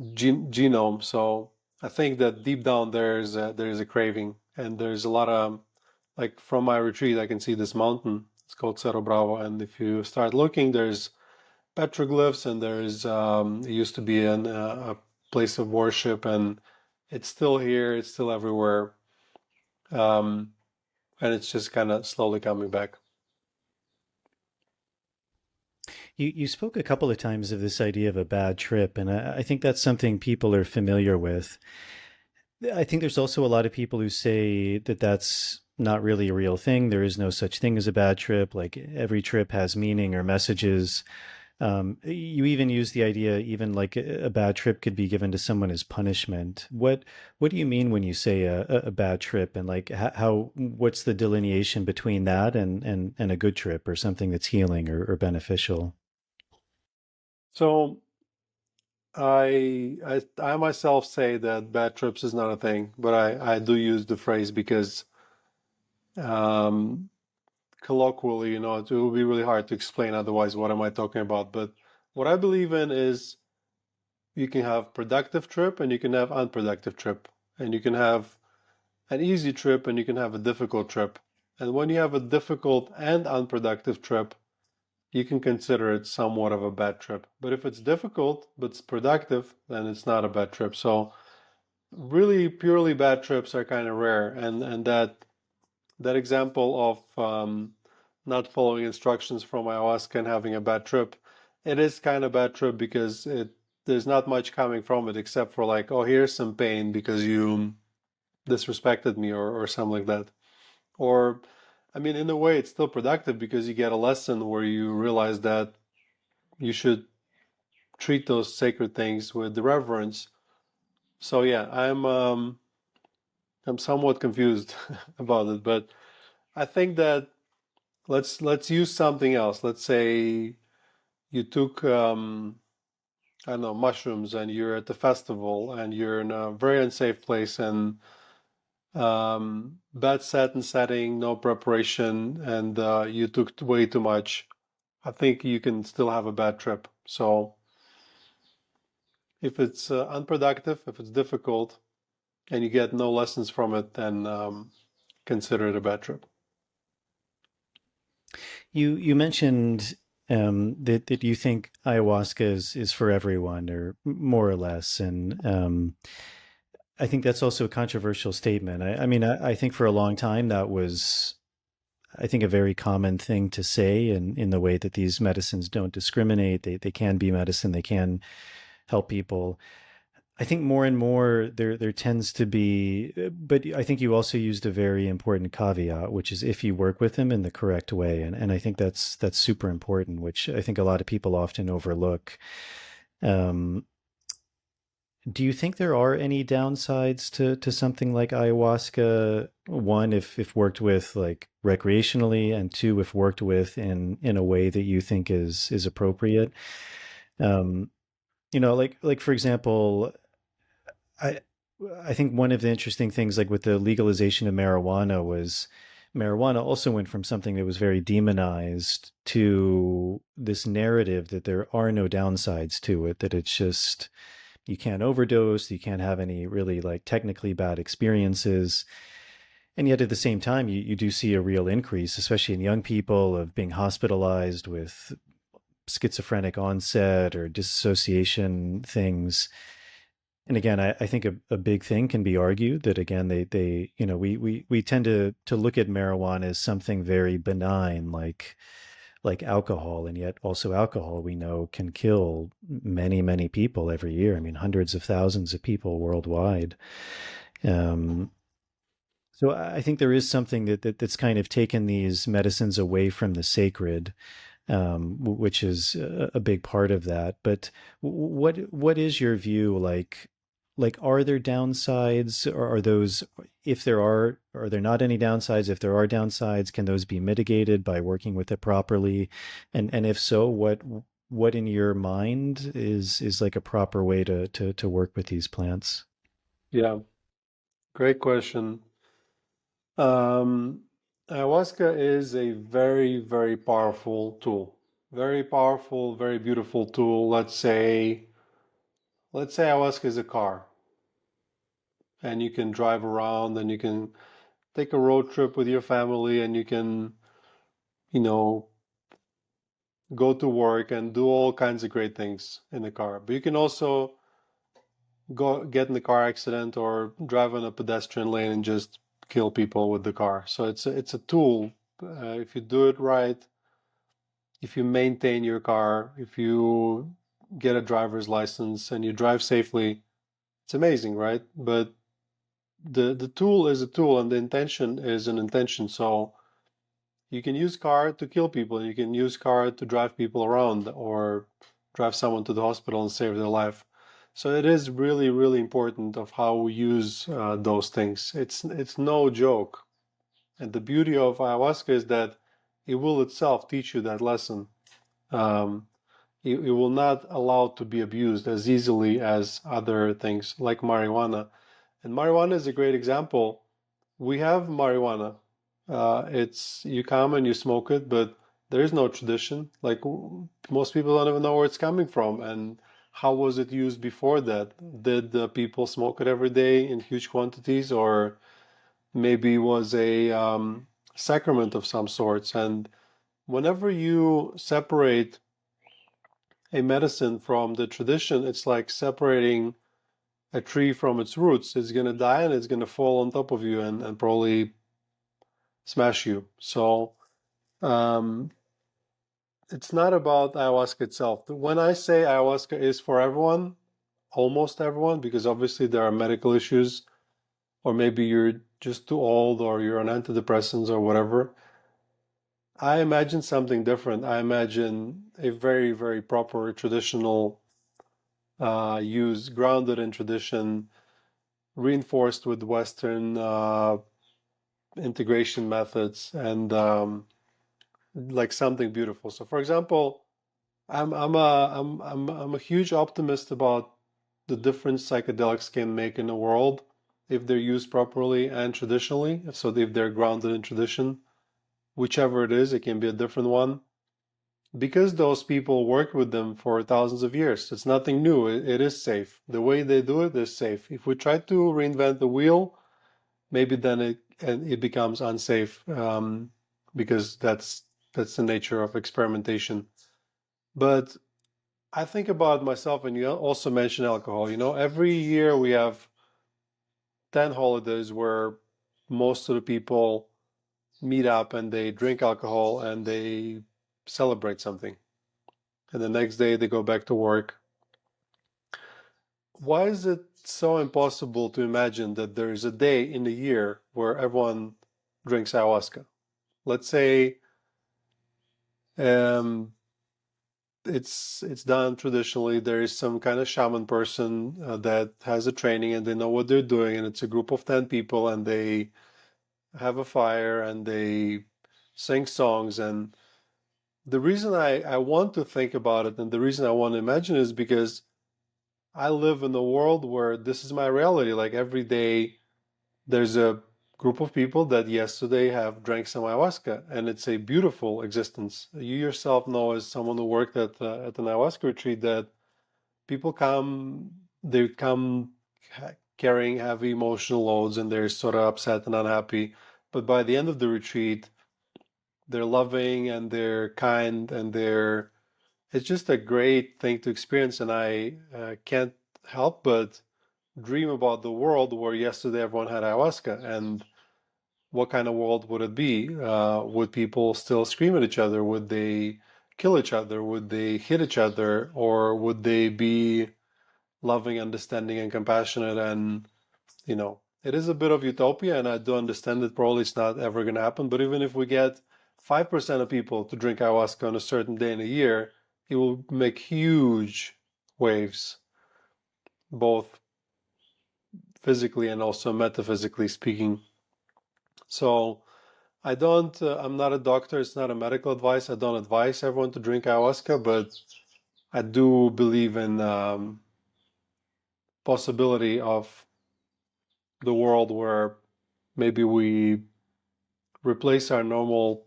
genome. So I think that deep down there's a craving, and there's a lot of like from my retreat I can see this mountain. It's called Cerro Bravo, and if you start looking, there's petroglyphs, and there's it used to be a place of worship, and it's still here. It's still everywhere. Um, and it's just kind of slowly coming back. You spoke a couple of times of this idea of a bad trip, and I think that's something people are familiar with. I think there's also a lot of people who say that that's not really a real thing. There is no such thing as a bad trip. Like every trip has meaning or messages. You even use the idea, even like a bad trip could be given to someone as punishment. What do you mean when you say a bad trip, and like how what's the delineation between that and a good trip or something that's healing or beneficial? So I myself say that bad trips is not a thing, but I do use the phrase because um, colloquially, it will be really hard to explain otherwise what am I talking about. But what I believe in is you can have productive trip and you can have unproductive trip, and you can have an easy trip and you can have a difficult trip. And when you have a difficult and unproductive trip, you can consider it somewhat of a bad trip. But if it's difficult but it's productive, then it's not a bad trip. So really purely bad trips are kind of rare, and that example of not following instructions from ayahuasca and having a bad trip, it is kind of bad trip because it there's not much coming from it except for like, oh, here's some pain because you disrespected me, or something like that. Or I mean, in a way it's still productive because you get a lesson where you realize that you should treat those sacred things with the reverence. So yeah, I'm somewhat confused about it, but I think that let's use something else. Let's say you took I don't know, mushrooms, and you're at the festival and you're in a very unsafe place, and bad set and setting, no preparation, and you took way too much. I think you can still have a bad trip. So if it's unproductive, if it's difficult, and you get no lessons from it, then consider it a bad trip. You mentioned that you think ayahuasca is for everyone, or more or less, and I think that's also a controversial statement. I mean, I think for a long time that was, I think, a very common thing to say in the way that these medicines don't discriminate. They can be medicine. They can help people. I think more and more there tends to be, but I think you also used a very important caveat, which is if you work with them in the correct way, and I think that's super important, which I think a lot of people often overlook. Um, do you think there are any downsides to something like ayahuasca? One, if worked with like recreationally, and two, if worked with in a way that you think is appropriate. Um, like for example, I I think one of the interesting things, like with the legalization of marijuana, was marijuana also went from something that was very demonized to this narrative that there are no downsides to it, that it's just you can't overdose, you can't have any really like technically bad experiences. And yet at the same time, you do see a real increase, especially in young people, of being hospitalized with schizophrenic onset or dissociation things. And again, I think a big thing can be argued that again we tend to look at marijuana as something very benign, like alcohol, and yet also alcohol we know can kill many people every year. I mean, hundreds of thousands of people worldwide. Um, so I think there is something that's kind of taken these medicines away from the sacred, which is a big part of that. But what is your view? Like, are there downsides, or are those, if there are there not any downsides? If there are downsides, can those be mitigated by working with it properly? And if so, what in your mind is like a proper way to work with these plants? Yeah, great question. Um, Ayahuasca is a very, very powerful tool. Very powerful, very beautiful tool. Let's say ayahuasca is a car, and you can drive around and you can take a road trip with your family, and you can, you know, go to work and do all kinds of great things in the car. But you can also go get in a car accident or drive on a pedestrian lane and just kill people with the car. So it's a tool. If you do it right, if you maintain your car, if you get a driver's license and you drive safely, it's amazing, right? But the tool is a tool and the intention is an intention. So you can use car to kill people, and you can use car to drive people around or drive someone to the hospital and save their life. So it is really, really important of how we use those things. It's no joke. And the beauty of ayahuasca is that it will itself teach you that lesson. It will not allow to be abused as easily as other things like marijuana. And marijuana is a great example. We have marijuana. It's you come and you smoke it, but there is no tradition. Like most people don't even know where it's coming from and how was it used before that. Did the people smoke it every day in huge quantities, or maybe was a sacrament of some sorts? And whenever you separate a medicine from the tradition, it's like separating a tree from its roots. It's going to die and it's going to fall on top of you and probably smash you. So um, it's not about ayahuasca itself. When I say ayahuasca is for everyone, almost everyone, because obviously there are medical issues, or maybe you're just too old, or you're on antidepressants or whatever, I imagine something different. I imagine a very, very proper traditional use, grounded in tradition, reinforced with Western integration methods, and like something beautiful. So, for example, I'm a huge optimist about the difference psychedelics can make in the world if they're used properly and traditionally. So if they're grounded in tradition, whichever it is, it can be a different one. Because those people work with them for thousands of years. It's nothing new. It is safe. The way they do it is safe. If we try to reinvent the wheel, maybe then it becomes unsafe, because that's the nature of experimentation. But I think about myself, and you also mentioned alcohol. Every year we have 10 holidays where most of the people meet up and they drink alcohol and they celebrate something. And the next day they go back to work. Why is it so impossible to imagine that there is a day in the year where everyone drinks ayahuasca? Let's say um, it's done traditionally. There is some kind of shaman person that has a training and they know what they're doing, and it's a group of 10 people and they have a fire and they sing songs. And the reason I want to think about it and the reason I want to imagine is because I live in a world where this is my reality. Like every day there's a group of people that yesterday have drank some ayahuasca, and it's a beautiful existence. You yourself know, as someone who worked at an ayahuasca retreat, that people come, they come carrying heavy emotional loads, and they're sort of upset and unhappy. But by the end of the retreat, they're loving and they're kind and it's just a great thing to experience. And I can't help but dream about the world where yesterday everyone had ayahuasca. And what kind of world would it be? Would people still scream at each other? Would they kill each other? Would they hit each other? Or would they be loving, understanding, and compassionate? And, it is a bit of utopia, and I do understand that probably it's not ever going to happen. But even if we get 5% of people to drink ayahuasca on a certain day in a year, it will make huge waves, both physically and also metaphysically speaking. So I'm not a doctor, it's not a medical advice. I don't advise everyone to drink ayahuasca, but I do believe in possibility of the world where maybe we replace our normal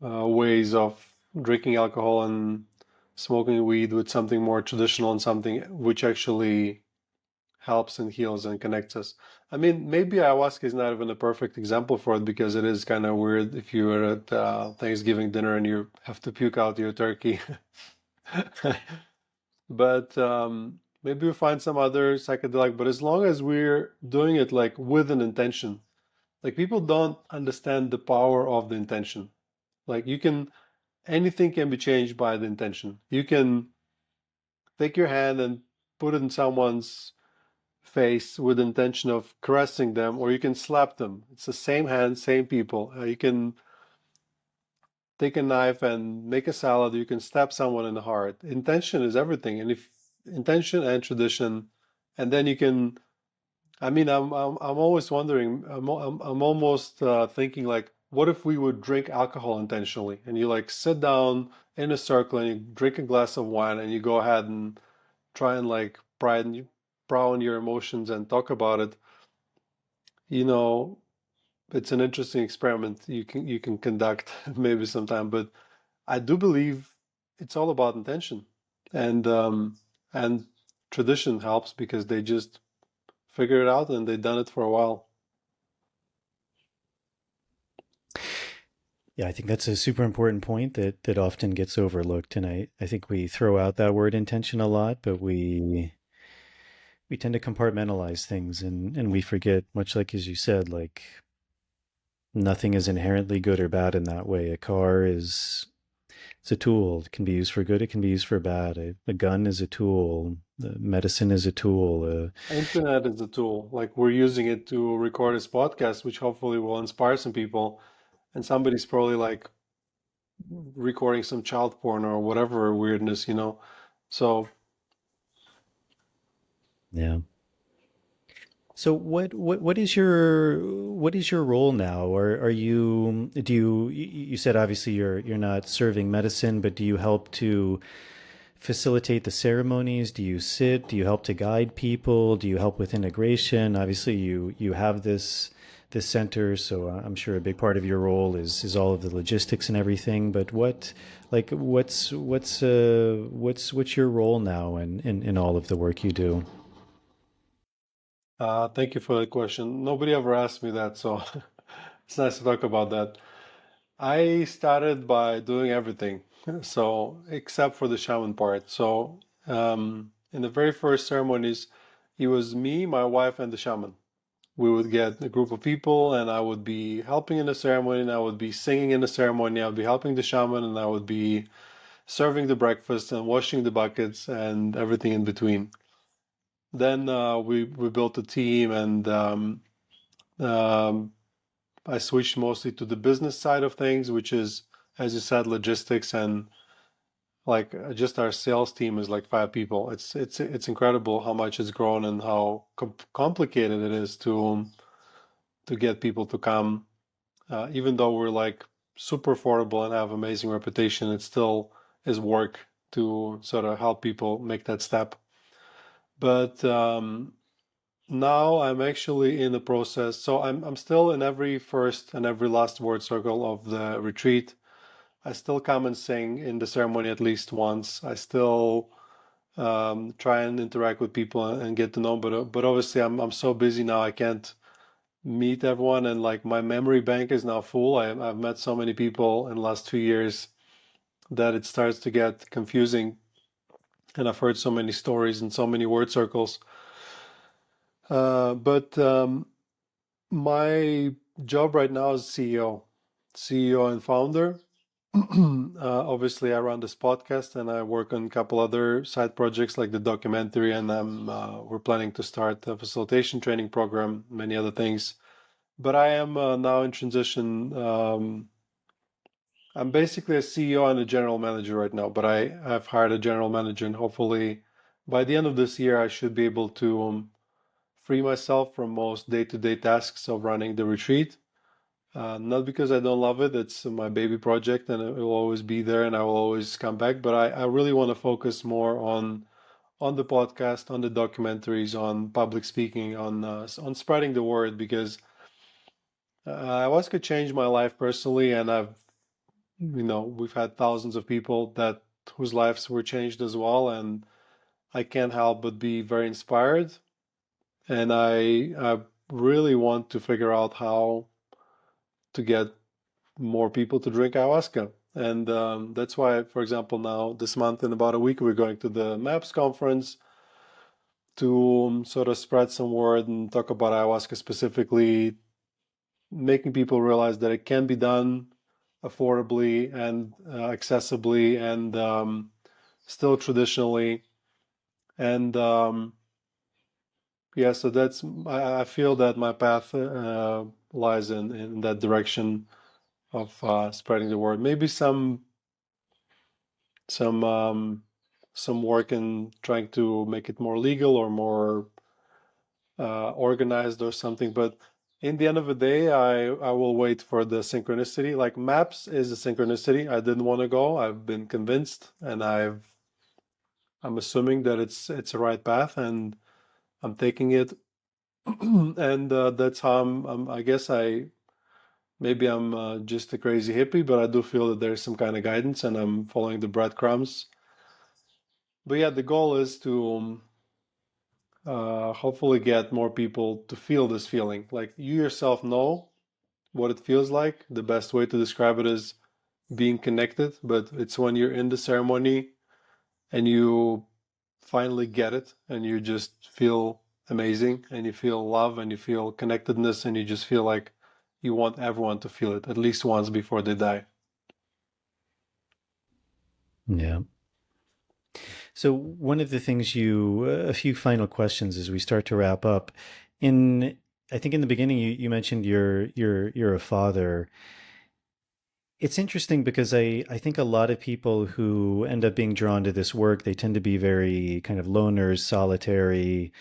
ways of drinking alcohol and smoking weed with something more traditional and something which actually helps and heals and connects us. I mean, maybe ayahuasca is not even a perfect example for it, because it is kind of weird if you were at Thanksgiving dinner and you have to puke out your turkey. But maybe we find some other psychedelic. But as long as we're doing it like with an intention, Like people don't understand the power of the intention. Like anything can be changed by the intention. You can take your hand and put it in someone's face with the intention of caressing them, or you can slap them. It's the same hand, same people. You can take a knife and make a salad. You can stab someone in the heart. Intention is everything, and if intention and tradition, and then you can. I mean, I'm always wondering. I'm almost thinking like, what if we would drink alcohol intentionally, and you like sit down in a circle and you drink a glass of wine, and you go ahead and try and like prow on your emotions and talk about it. You know, it's an interesting experiment you can conduct maybe sometime, but I do believe it's all about intention, and tradition helps because they just figure it out and they've done it for a while. Yeah, I think that's a super important point that often gets overlooked. And I think we throw out that word intention a lot, but we tend to compartmentalize things and we forget, much like as you said, like nothing is inherently good or bad in that way. A car is it's a tool. It can be used for good, it can be used for bad. A gun is a tool. Medicine is a tool. Internet is a tool. Like we're using it to record this podcast, which hopefully will inspire some people. And somebody's probably like recording some child porn or whatever weirdness. So Yeah. So what is your role now? Or are you do you said obviously you're not serving medicine, but do you help to facilitate the ceremonies? Do you sit? Do you help to guide people? Do you help with integration? Obviously you have this center, so I'm sure a big part of your role is all of the logistics and everything. But what's your role now in all of the work you do? thank you for the question. Nobody ever asked me that, so it's nice to talk about that. I started by doing everything, so except for the shaman part. So in the very first ceremonies, it was me, my wife, and the shaman. We would get a group of people, and I would be helping in the ceremony, and I would be singing in the ceremony. I would be helping the shaman, and I would be serving the breakfast and washing the buckets and everything in between. Then we built a team, and um, I switched mostly to the business side of things, which is, as you said, logistics and like just our sales team is like 5 people. It's incredible how much it's grown and how complicated it is to get people to come. Even though we're like super affordable and have amazing reputation, it still is work to sort of help people make that step. But now I'm actually in the process. So I'm still in every first and every last word circle of the retreat. I still come and sing in the ceremony at least once. I still try and interact with people and get to know. But obviously I'm so busy now I can't meet everyone, and like my memory bank is now full. I've met so many people in the last 2 years that it starts to get confusing, and I've heard so many stories and so many word circles. But my job right now is CEO and founder. Obviously, I run this podcast and I work on a couple other side projects like the documentary, and we're planning to start a facilitation training program, many other things. But I am now in transition. I'm basically a CEO and a general manager right now, but I've hired a general manager, and hopefully by the end of this year, I should be able to free myself from most day-to-day tasks of running the retreat. Not because I don't love it, it's my baby project and it will always be there and I will always come back, but I really want to focus more on the podcast, on the documentaries, on public speaking, on spreading the word, because ayahuasca changed my life personally, and we've had thousands of people that whose lives were changed as well, and I can't help but be very inspired, and I really want to figure out how to get more people to drink ayahuasca. And that's why, for example, now this month in about a week, we're going to the MAPS conference to sort of spread some word and talk about ayahuasca specifically, making people realize that it can be done affordably and accessibly and still traditionally. And yeah, so I feel that my path lies in that direction of spreading the word. Maybe some some work in trying to make it more legal or more organized or something. But in the end of the day, I will wait for the synchronicity. Like maps is a synchronicity. I didn't want to go. I've been convinced, and I'm assuming that it's the right path, and I'm taking it. And that's how I guess maybe I'm just a crazy hippie, but I do feel that there's some kind of guidance, and I'm following the breadcrumbs. But yeah, the goal is to hopefully get more people to feel this feeling. Like you yourself know what it feels like. The best way to describe it is being connected, but it's when you're in the ceremony and you finally get it and you just feel amazing and you feel love and you feel connectedness and you just feel like you want everyone to feel it at least once before they die. Yeah. So one of the things a few final questions as we start to wrap up. In, I think in the beginning you mentioned you're a father. It's interesting because I think a lot of people who end up being drawn to this work, they tend to be very kind of loners, solitary.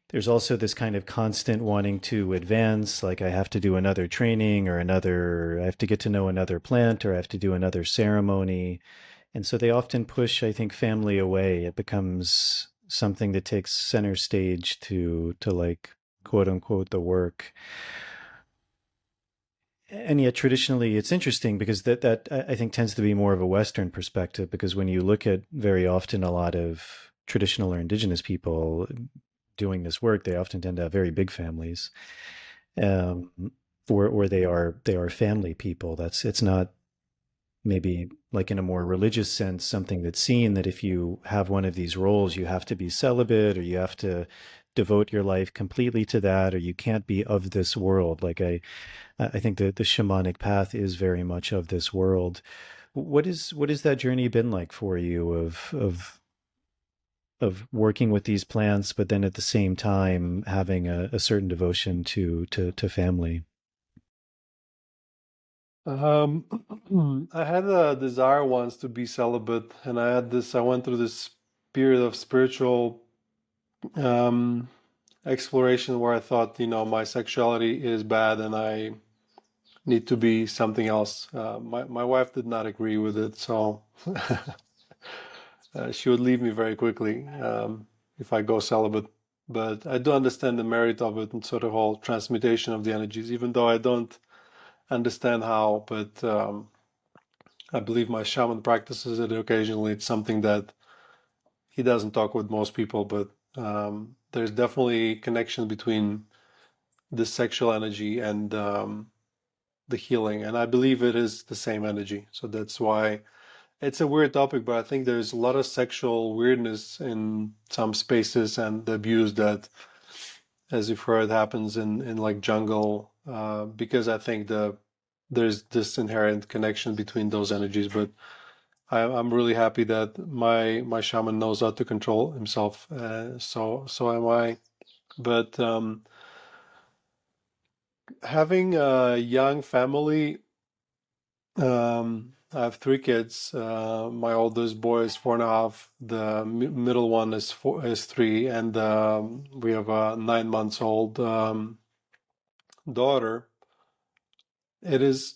There's also this kind of constant wanting to advance, like I have to do another training or I have to get to know another plant or I have to do another ceremony. And so they often push, I think, family away. It becomes something that takes center stage to like quote unquote the work. And yet traditionally it's interesting because that I think tends to be more of a Western perspective, because when you look at very often a lot of traditional or indigenous people doing this work, they often tend to have very big families, um, or they are family people. It's not maybe like in a more religious sense, something that's seen that if you have one of these roles, you have to be celibate or you have to devote your life completely to that, or you can't be of this world. I think that the shamanic path is very much of this world. What has that journey been like for you of working with these plants, but then at the same time having a certain devotion to family? I had a desire once to be celibate, and I went through this period of spiritual um, exploration where I thought, my sexuality is bad and I need to be something else. My wife did not agree with it, so she would leave me very quickly if I go celibate. But I do understand the merit of it and sort of whole transmutation of the energies, even though I don't understand how. But I believe my shaman practices it occasionally. It's something that he doesn't talk with most people, but there's definitely connection between the sexual energy and the healing, and I believe it is the same energy. So that's why it's a weird topic, but I think there's a lot of sexual weirdness in some spaces and the abuse that, as you've heard, happens in like jungle, because I think there's this inherent connection between those energies. But I'm really happy that my shaman knows how to control himself. So am I. But having a young family, I have three kids. My oldest boy is 4.5. The middle one is 3, and we have a 9 months old daughter. It is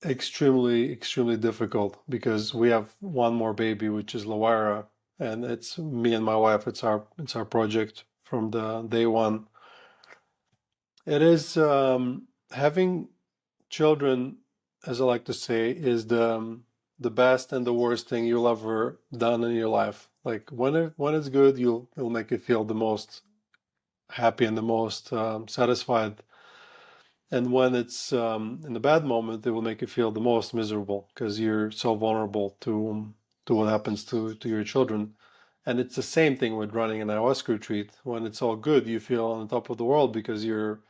extremely difficult because we have one more baby, which is LaWayra, and it's me and my wife. It's our project from the day one. It is having children, as I like to say, is the best and the worst thing you'll ever done in your life. Like when it's good, it'll make you feel the most happy and the most satisfied. And when it's in the bad moment, it will make you feel the most miserable because you're so vulnerable to what happens to your children. And it's the same thing with running an ayahuasca retreat. When it's all good, you feel on the top of the world because you're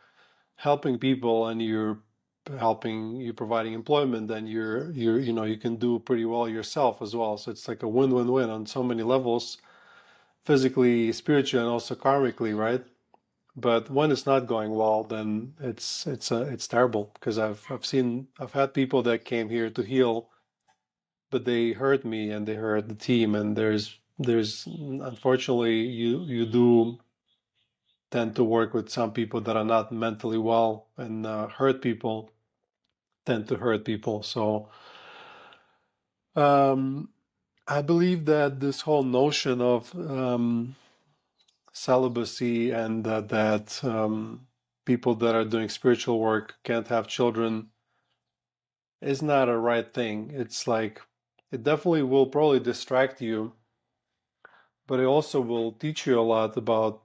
helping people and you're providing employment, then you can do pretty well yourself as well. So it's like a win-win-win on so many levels, physically, spiritually, and also karmically, right? But when it's not going well, then it's terrible, because I've had people that came here to heal, but they hurt me and they hurt the team, and there's unfortunately you do tend to work with some people that are not mentally well, and hurt people tend to hurt people. So I believe that this whole notion of celibacy, and that people that are doing spiritual work can't have children is not a right thing. It's like, it definitely will probably distract you, but it also will teach you a lot about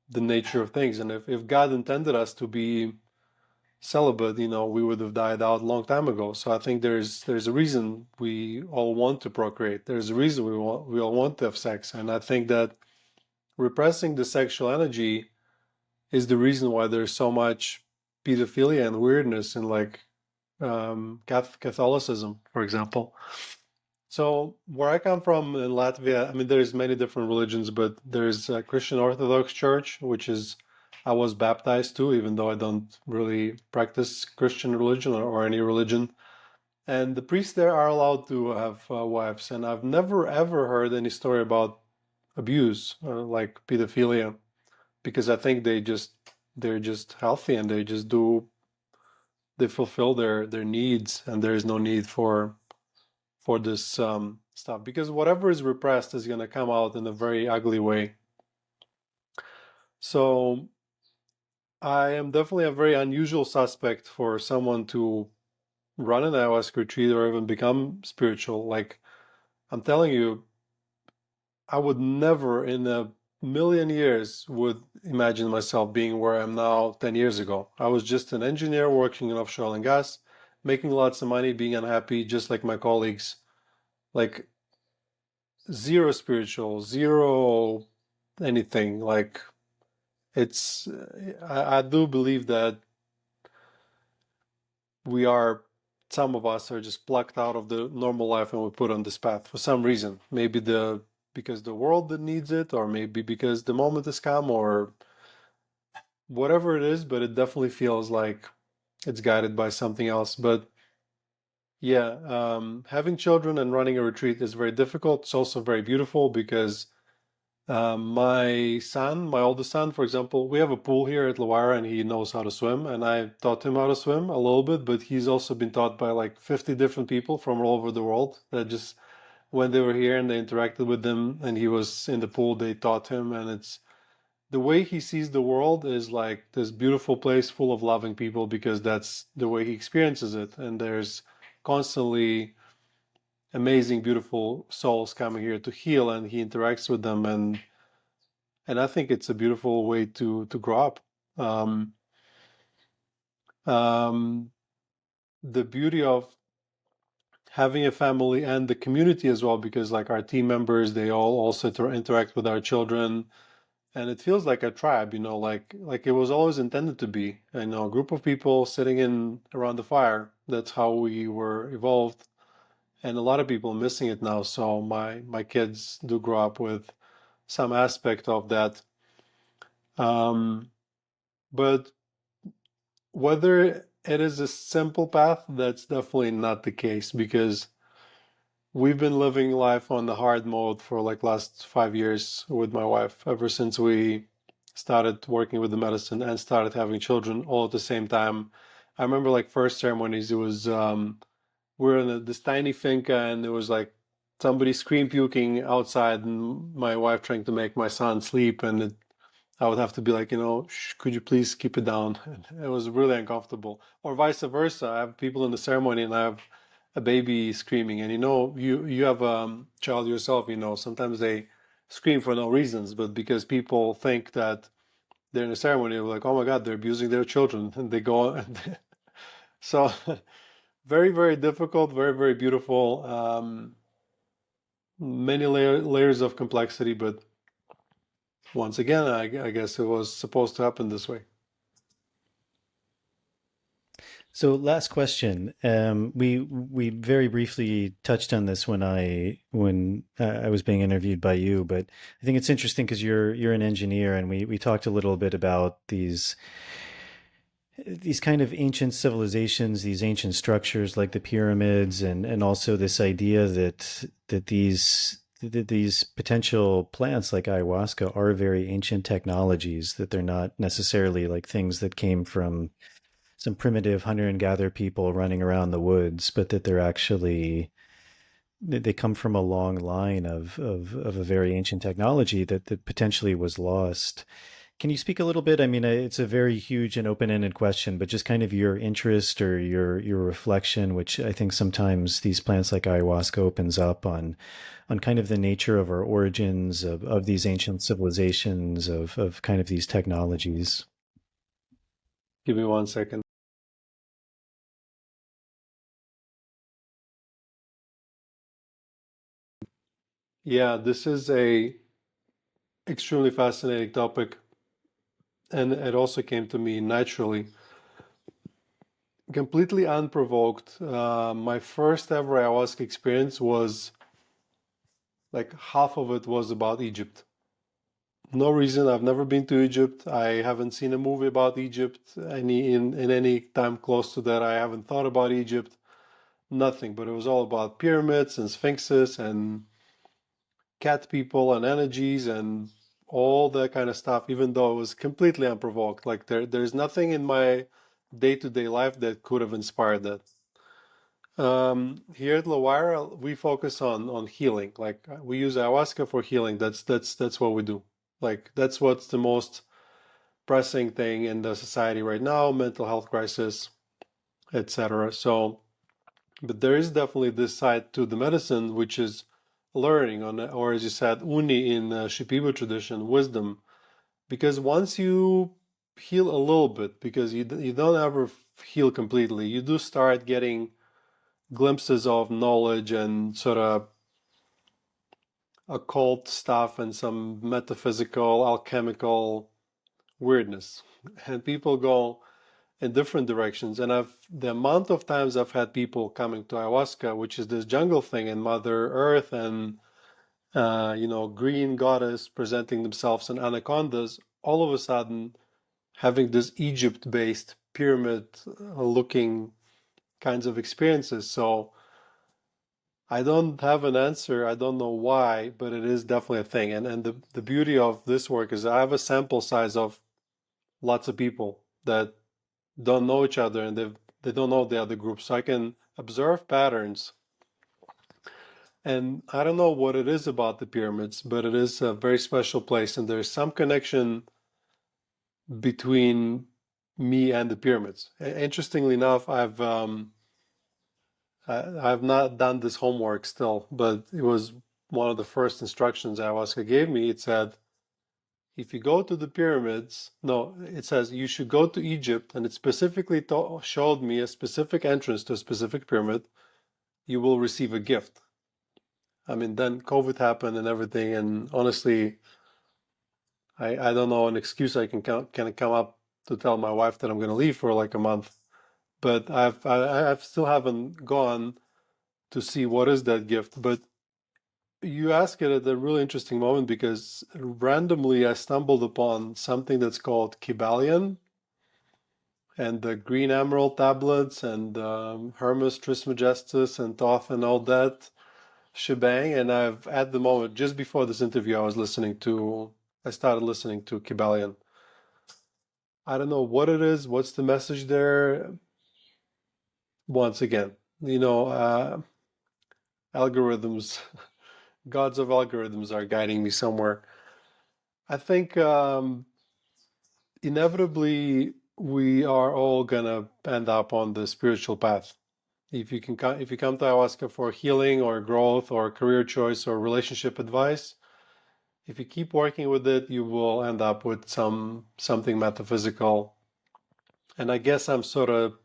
the nature of things. And if God intended us to be celibate, we would have died out a long time ago. So I think there's a reason we all want to procreate. There's a reason we all want to have sex. And I think that repressing the sexual energy is the reason why there's so much pedophilia and weirdness in, like, Catholicism, for example. So where I come from in Latvia, I mean, there's many different religions, but there's a Christian Orthodox Church, which is, I was baptized to, even though I don't really practice Christian religion or any religion. And the priests there are allowed to have wives. And I've never ever heard any story about abuse, like pedophilia, because I think they're just healthy, and they fulfill their needs, and there is no need for this stuff, because whatever is repressed is going to come out in a very ugly way. So I am definitely a very unusual suspect for someone to run an ayahuasca retreat or even become spiritual. Like, I'm telling you, I would never in a million years would imagine myself being where I am now 10 years ago. I was just an engineer working in offshore oil and gas, making lots of money, being unhappy, just like my colleagues. Like, zero spiritual, zero anything. Like, it's, I do believe that some of us are just plucked out of the normal life and we put on this path for some reason. Maybe because the world needs it, or maybe because the moment has come, or whatever it is, but it definitely feels like it's guided by something else. But yeah, having children and running a retreat is very difficult. It's also very beautiful, because my oldest son, for example, we have a pool here at LaWayra, and he knows how to swim, and I taught him how to swim a little bit, but he's also been taught by like 50 different people from all over the world, that just, when they were here and they interacted with him and he was in the pool, they taught him. And it's, the way he sees the world is like this beautiful place full of loving people, because that's the way he experiences it. And there's constantly amazing, beautiful souls coming here to heal, and he interacts with them. And I think it's a beautiful way to grow up. Um, um, the beauty of having a family and the community as well, because like our team members, they all also interact with our children, and it feels like a tribe, like it was always intended to be, a group of people sitting in around the fire. That's how we were evolved, and a lot of people are missing it now. So my kids do grow up with some aspect of that. But whether it is a simple path, that's definitely not the case, because we've been living life on the hard mode for like last 5 years with my wife, ever since we started working with the medicine and started having children all at the same time. I remember like first ceremonies, it was we're in this tiny finca, and there was like somebody scream puking outside, and my wife trying to make my son sleep, and I would have to be like, Shh, could you please keep it down? And it was really uncomfortable. Or vice versa. I have people in the ceremony, and I have a baby screaming, and you have a child yourself. Sometimes they scream for no reasons, but because people think that they're in a ceremony, they're like, oh my God, they're abusing their children, and they go. So very, very difficult, very, very beautiful. Many layers of complexity, but once again, I guess it was supposed to happen this way. So last question. We very briefly touched on this when I was being interviewed by you, but I think it's interesting because you're an engineer, and we talked a little bit about these kind of ancient civilizations, these ancient structures like the pyramids, and also this idea that these potential plants like ayahuasca are very ancient technologies, that they're not necessarily like things that came from some primitive hunter and gather people running around the woods, but that they're actually they come from a long line of a very ancient technology that potentially was lost. Can you speak a little bit? I mean, it's a very huge and open-ended question, but just kind of your interest or your reflection, which I think sometimes these plants like ayahuasca opens up on kind of the nature of our origins of these ancient civilizations of kind of these technologies. Give me 1 second. Yeah, this is a extremely fascinating topic, and it also came to me naturally, completely unprovoked. My first ever ayahuasca experience was like half of it was about Egypt. No reason. I've never been to Egypt. I haven't seen a movie about Egypt in any time close to that. I haven't thought about Egypt. Nothing. But it was all about pyramids and sphinxes and cat people and energies and all that kind of stuff, even though it was completely unprovoked. Like there's nothing in my day-to-day life that could have inspired that. Here at LaWayra, we focus on healing. Like we use ayahuasca for healing. That's what we do. Like that's what's the most pressing thing in the society right now, mental health crisis, etc. So, but there is definitely this side to the medicine, which is learning on, or as you said, uni in Shipibo tradition, wisdom. Because once you heal a little bit, because you don't ever heal completely, you do start getting glimpses of knowledge and sort of occult stuff and some metaphysical, alchemical weirdness. And people go in different directions. And the amount of times I've had people coming to ayahuasca, which is this jungle thing, and Mother Earth and green goddess presenting themselves in anacondas, all of a sudden having this Egypt-based pyramid-looking kinds of experiences. So I don't have an answer. I don't know why, but it is definitely a thing. And the beauty of this work is I have a sample size of lots of people that don't know each other and they don't know the other group. So I can observe patterns. And I don't know what it is about the pyramids, but it is a very special place. And there's some connection between me and the pyramids. Interestingly enough, I've not done this homework still, but it was one of the first instructions ayahuasca gave me. It said, if you go to the pyramids, no, it says you should go to Egypt, and it specifically showed me a specific entrance to a specific pyramid. You will receive a gift. I mean, then COVID happened and everything, and honestly, I don't know an excuse I can come up to tell my wife that I'm going to leave for like a month. But I've still haven't gone to see what is that gift. But you ask it at a really interesting moment because randomly I stumbled upon something that's called Kybalion and the green emerald tablets and Hermes Trismegistus and Thoth and all that shebang. And I've at the moment, just before this interview, I started listening to Kybalion. I don't know what it is, what's the message there. Once again, algorithms, gods of algorithms are guiding me somewhere. I think inevitably we are all gonna end up on the spiritual path. If you come to ayahuasca for healing or growth or career choice or relationship advice, if you keep working with it, you will end up with something metaphysical. And I guess I'm sort of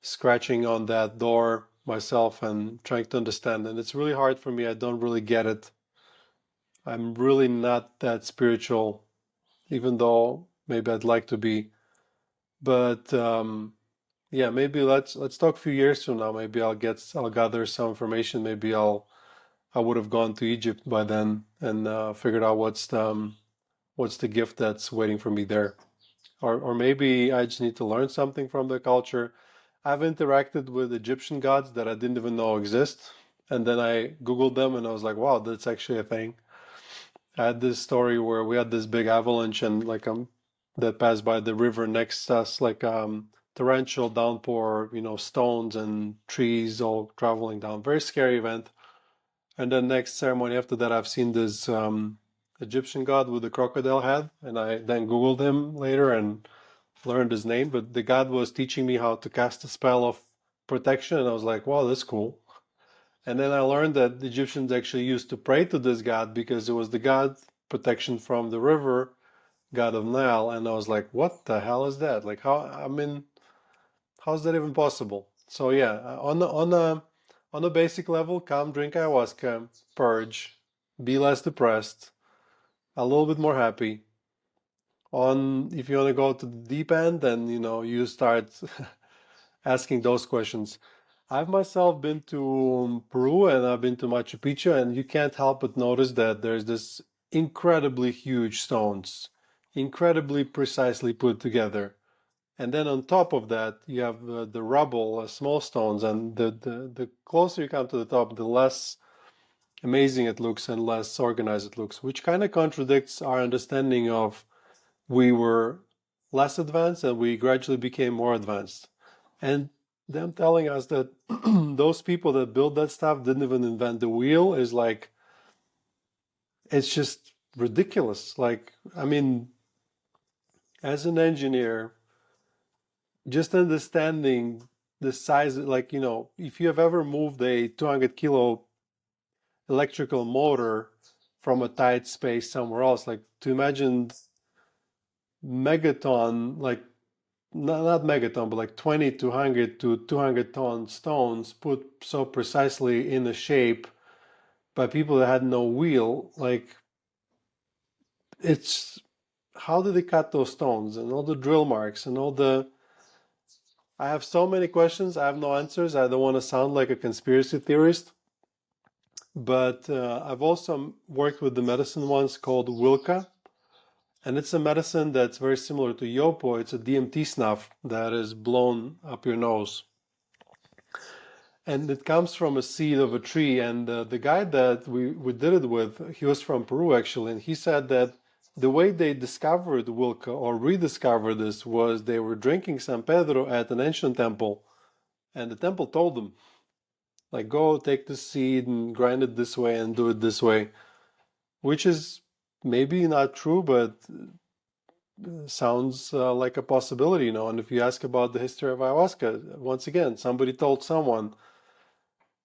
scratching on that door myself and trying to understand. And it's really hard for me. I don't really get it. I'm really not that spiritual, even though maybe I'd like to be. But Yeah, maybe let's talk a few years from now. Maybe I'll gather some information. Maybe I would have gone to Egypt by then and figured out what's the gift that's waiting for me there. Or maybe I just need to learn something from the culture. I've interacted with Egyptian gods that I didn't even know exist. And then I Googled them and I was like, wow, that's actually a thing. I had this story where we had this big avalanche and that passed by the river next to us, like torrential downpour, stones and trees all traveling down. Very scary event. And then next ceremony after that, I've seen this Egyptian god with a crocodile head, and I then Googled him later and learned his name. But the god was teaching me how to cast a spell of protection, and I was like, wow, that's cool. And then I learned that the Egyptians actually used to pray to this god because it was the god protection from the river, god of Nile. And I was like, what the hell is that? Like, how's that even possible? So yeah, on a basic level, come drink ayahuasca, purge, be less depressed, a little bit more happy. On if you want to go to the deep end, then you start asking those questions. I've myself been to Peru and I've been to Machu Picchu, and you can't help but notice that there's this incredibly huge stones, incredibly precisely put together. And then on top of that, you have the rubble, small stones, and the closer you come to the top, the less amazing it looks and less organized it looks, which kind of contradicts our understanding of we were less advanced and we gradually became more advanced. And them telling us that those people that built that stuff didn't even invent the wheel is like, it's just ridiculous. Like, I mean, as an engineer, just understanding the size, like, if you have ever moved a 200 kilo electrical motor from a tight space somewhere else, like to imagine megaton, like not megaton, but like 20 to 100 to 200 ton stones put so precisely in a shape by people that had no wheel, like it's how did they cut those stones and all the drill marks and all the I have so many questions. I have no answers. I don't want to sound like a conspiracy theorist, but I've also worked with the medicine once called Wilca, and it's a medicine that's very similar to Yopo. It's a DMT snuff that is blown up your nose. And it comes from a seed of a tree. And the guy that we did it with, he was from Peru actually, and he said that the way they discovered Wilca or rediscovered this was they were drinking San Pedro at an ancient temple, and the temple told them, like, go take the seed and grind it this way and do it this way, which is maybe not true, but sounds like a possibility, And if you ask about the history of ayahuasca, once again, somebody told someone.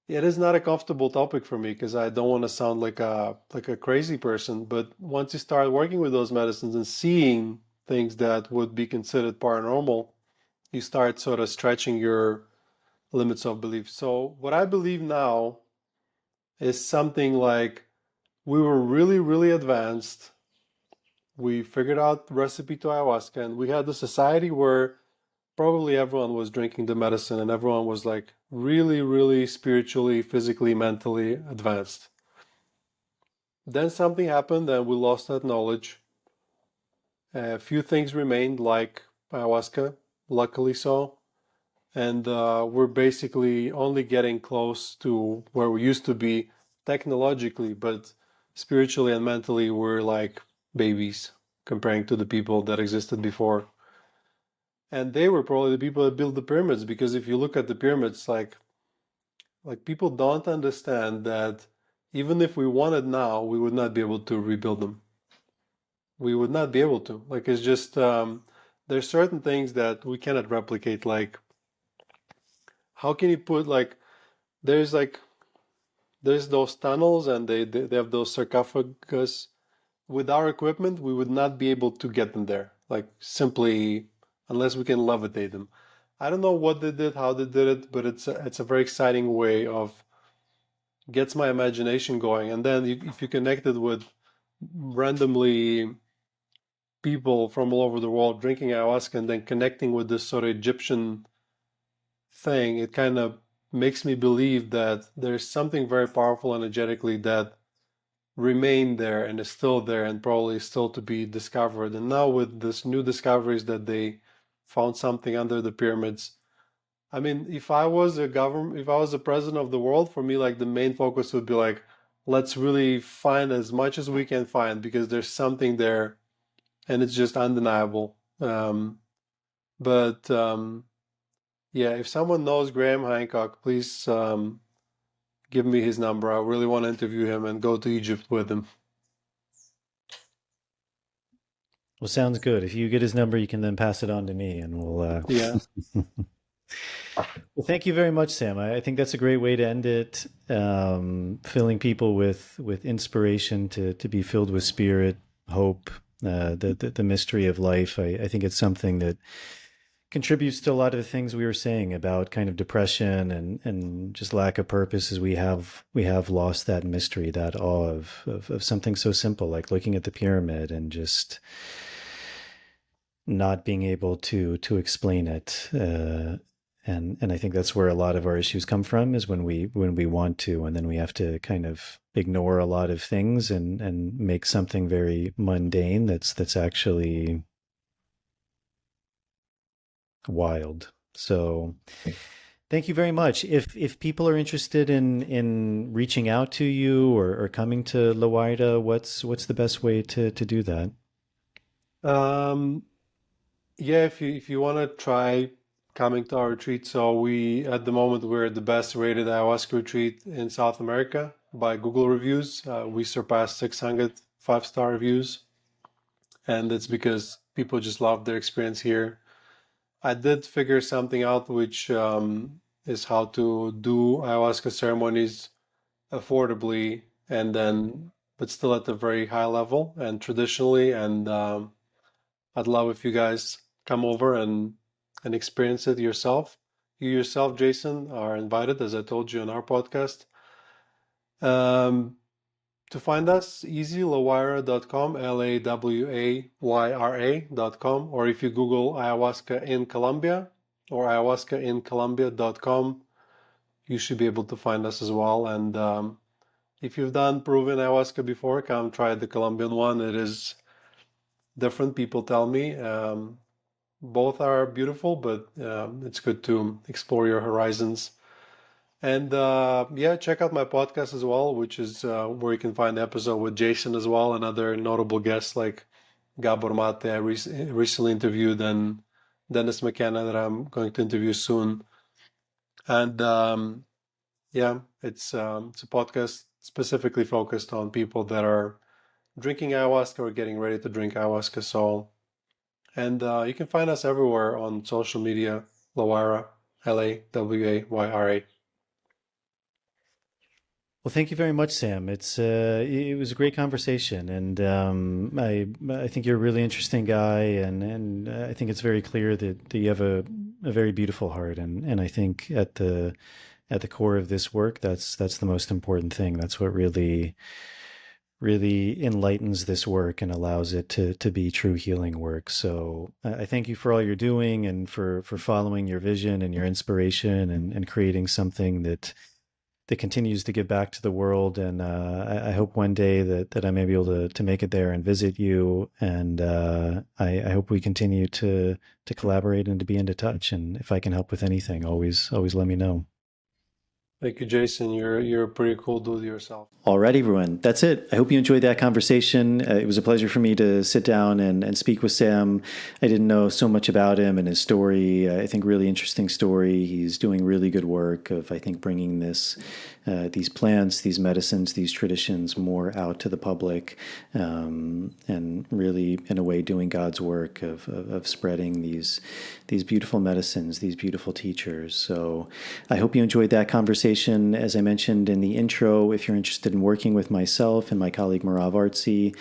It is not a comfortable topic for me because I don't want to sound like a crazy person. But once you start working with those medicines and seeing things that would be considered paranormal, you start sort of stretching your limits of belief. So what I believe now is something like we were really, really advanced. We figured out the recipe to ayahuasca, and we had a society where probably everyone was drinking the medicine and everyone was like really, really spiritually, physically, mentally advanced. Then something happened and we lost that knowledge. A few things remained, like ayahuasca, luckily so. And we're basically only getting close to where we used to be technologically, but spiritually and mentally, we're like babies comparing to the people that existed before. And they were probably the people that built the pyramids, because if you look at the pyramids, like people don't understand that even if we wanted now, we would not be able to rebuild them. We would not be able to. Like it's just there's certain things that we cannot replicate. Like how can you put like there's those tunnels and they have those sarcophagus. With our equipment, we would not be able to get them there. Like simply unless we can levitate them. I don't know what they did, how they did it, but it's a very exciting way of gets my imagination going. And then if you connect it with randomly people from all over the world drinking ayahuasca and then connecting with this sort of Egyptian thing, it kind of makes me believe that there's something very powerful energetically that remained there and is still there and probably still to be discovered. And now with this new discoveries that they found something under the pyramids. I mean, if I was a government, if I was the president of the world, for me, like the main focus would be like, let's really find as much as we can find because there's something there and it's just undeniable. But yeah, if someone knows Graham Hancock, please give me his number. I really want to interview him and go to Egypt with him. Well, sounds good. If you get his number, you can then pass it on to me, and we'll. Yeah. Well, thank you very much, Sam. I think that's a great way to end it. Filling people with inspiration to be filled with spirit, hope, the mystery of life. I think it's something that contributes to a lot of the things we were saying about kind of depression and just lack of purpose. As we have lost that mystery, that awe of something so simple like looking at the pyramid and just not being able to explain it. And I think that's where a lot of our issues come from, is when we want to, and then we have to kind of ignore a lot of things and make something very mundane that's actually wild. So thank you very much. If people are interested in reaching out to you or coming to LaWayra, what's the best way to do that? Yeah, if you want to try coming to our retreat, so we at the moment we're the best rated ayahuasca retreat in South America by Google reviews. We surpassed 600 5-star reviews, and it's because people just love their experience here. I did figure something out, which is how to do ayahuasca ceremonies affordably and then, but still at a very high level and traditionally. And I'd love if you guys come over and experience it yourself. You yourself, Jason, are invited, as I told you in our podcast. To find us, easy, lawayra.com, LAWAYRA.com, or if you Google ayahuasca in Colombia or ayahuascaInColombia.com, you should be able to find us as well. And if you've done proven ayahuasca before, come try the Colombian one. It is different, people tell me. Both are beautiful, but it's good to explore your horizons. And yeah, check out my podcast as well, which is where you can find the episode with Jason as well and other notable guests like Gabor Mate, I recently interviewed, and Dennis McKenna that I'm going to interview soon. And yeah, it's a podcast specifically focused on people that are drinking ayahuasca or getting ready to drink ayahuasca. So, and you can find us everywhere on social media, LaWayra, LAWAYRA. Well, thank you very much, Sam. It was a great conversation, and I think you're a really interesting guy, and I think it's very clear that you have a very beautiful heart, and I think at the core of this work, that's the most important thing. That's what really enlightens this work and allows it to be true healing work. So I thank you for all you're doing and for following your vision and your inspiration and creating something that continues to give back to the world. And I hope one day that I may be able to make it there and visit you. And I hope we continue to collaborate and to be into touch. And if I can help with anything, always let me know. Thank you, Jason. You're a pretty cool dude yourself. All right, everyone. That's it. I hope you enjoyed that conversation. It was a pleasure for me to sit down and speak with Sam. I didn't know so much about him and his story. I think really interesting story. He's doing really good work of, I think, bringing these plants, these medicines, these traditions more out to the public, and really, in a way, doing God's work of spreading these beautiful medicines, these beautiful teachers. So I hope you enjoyed that conversation. As I mentioned in the intro, if you're interested in working with myself and my colleague Marav Artsy,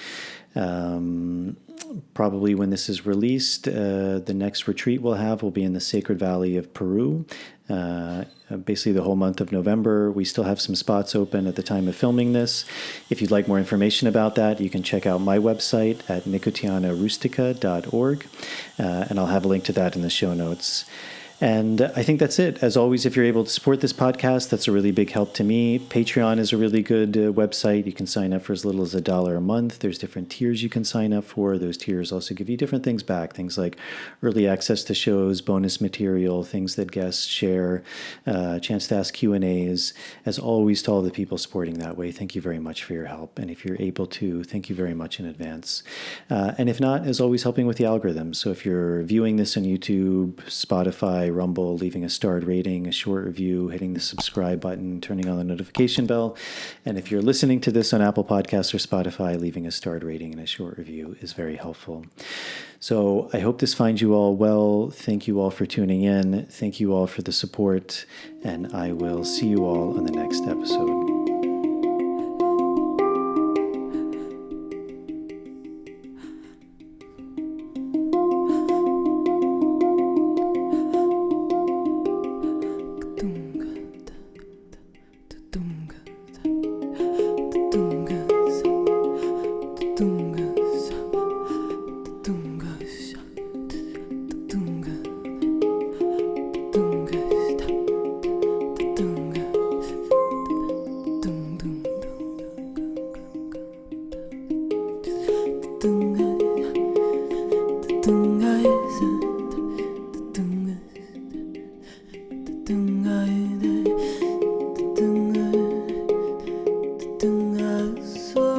probably when this is released, the next retreat we'll have will be in the Sacred Valley of Peru. Basically the whole month of November. We still have some spots open at the time of filming this. If you'd like more information about that, you can check out my website at nicotianarustica.org, and I'll have a link to that in the show notes. And I think that's it. As always, if you're able to support this podcast, that's a really big help to me. Patreon is a really good website. You can sign up for as little as $1 a month. There's different tiers you can sign up for. Those tiers also give you different things back, things like early access to shows, bonus material, things that guests share, chance to ask Q&As. As always, to all the people supporting that way, thank you very much for your help. And if you're able to, thank you very much in advance. And if not, as always, helping with the algorithm. So if you're viewing this on YouTube, Spotify, Rumble, leaving a starred rating, a short review, hitting the subscribe button, turning on the notification bell. And if you're listening to this on Apple Podcasts or Spotify, leaving a starred rating and a short review is very helpful. So I hope this finds you all well. Thank you all for tuning in. Thank you all for the support. And I will see you all on the next episode. So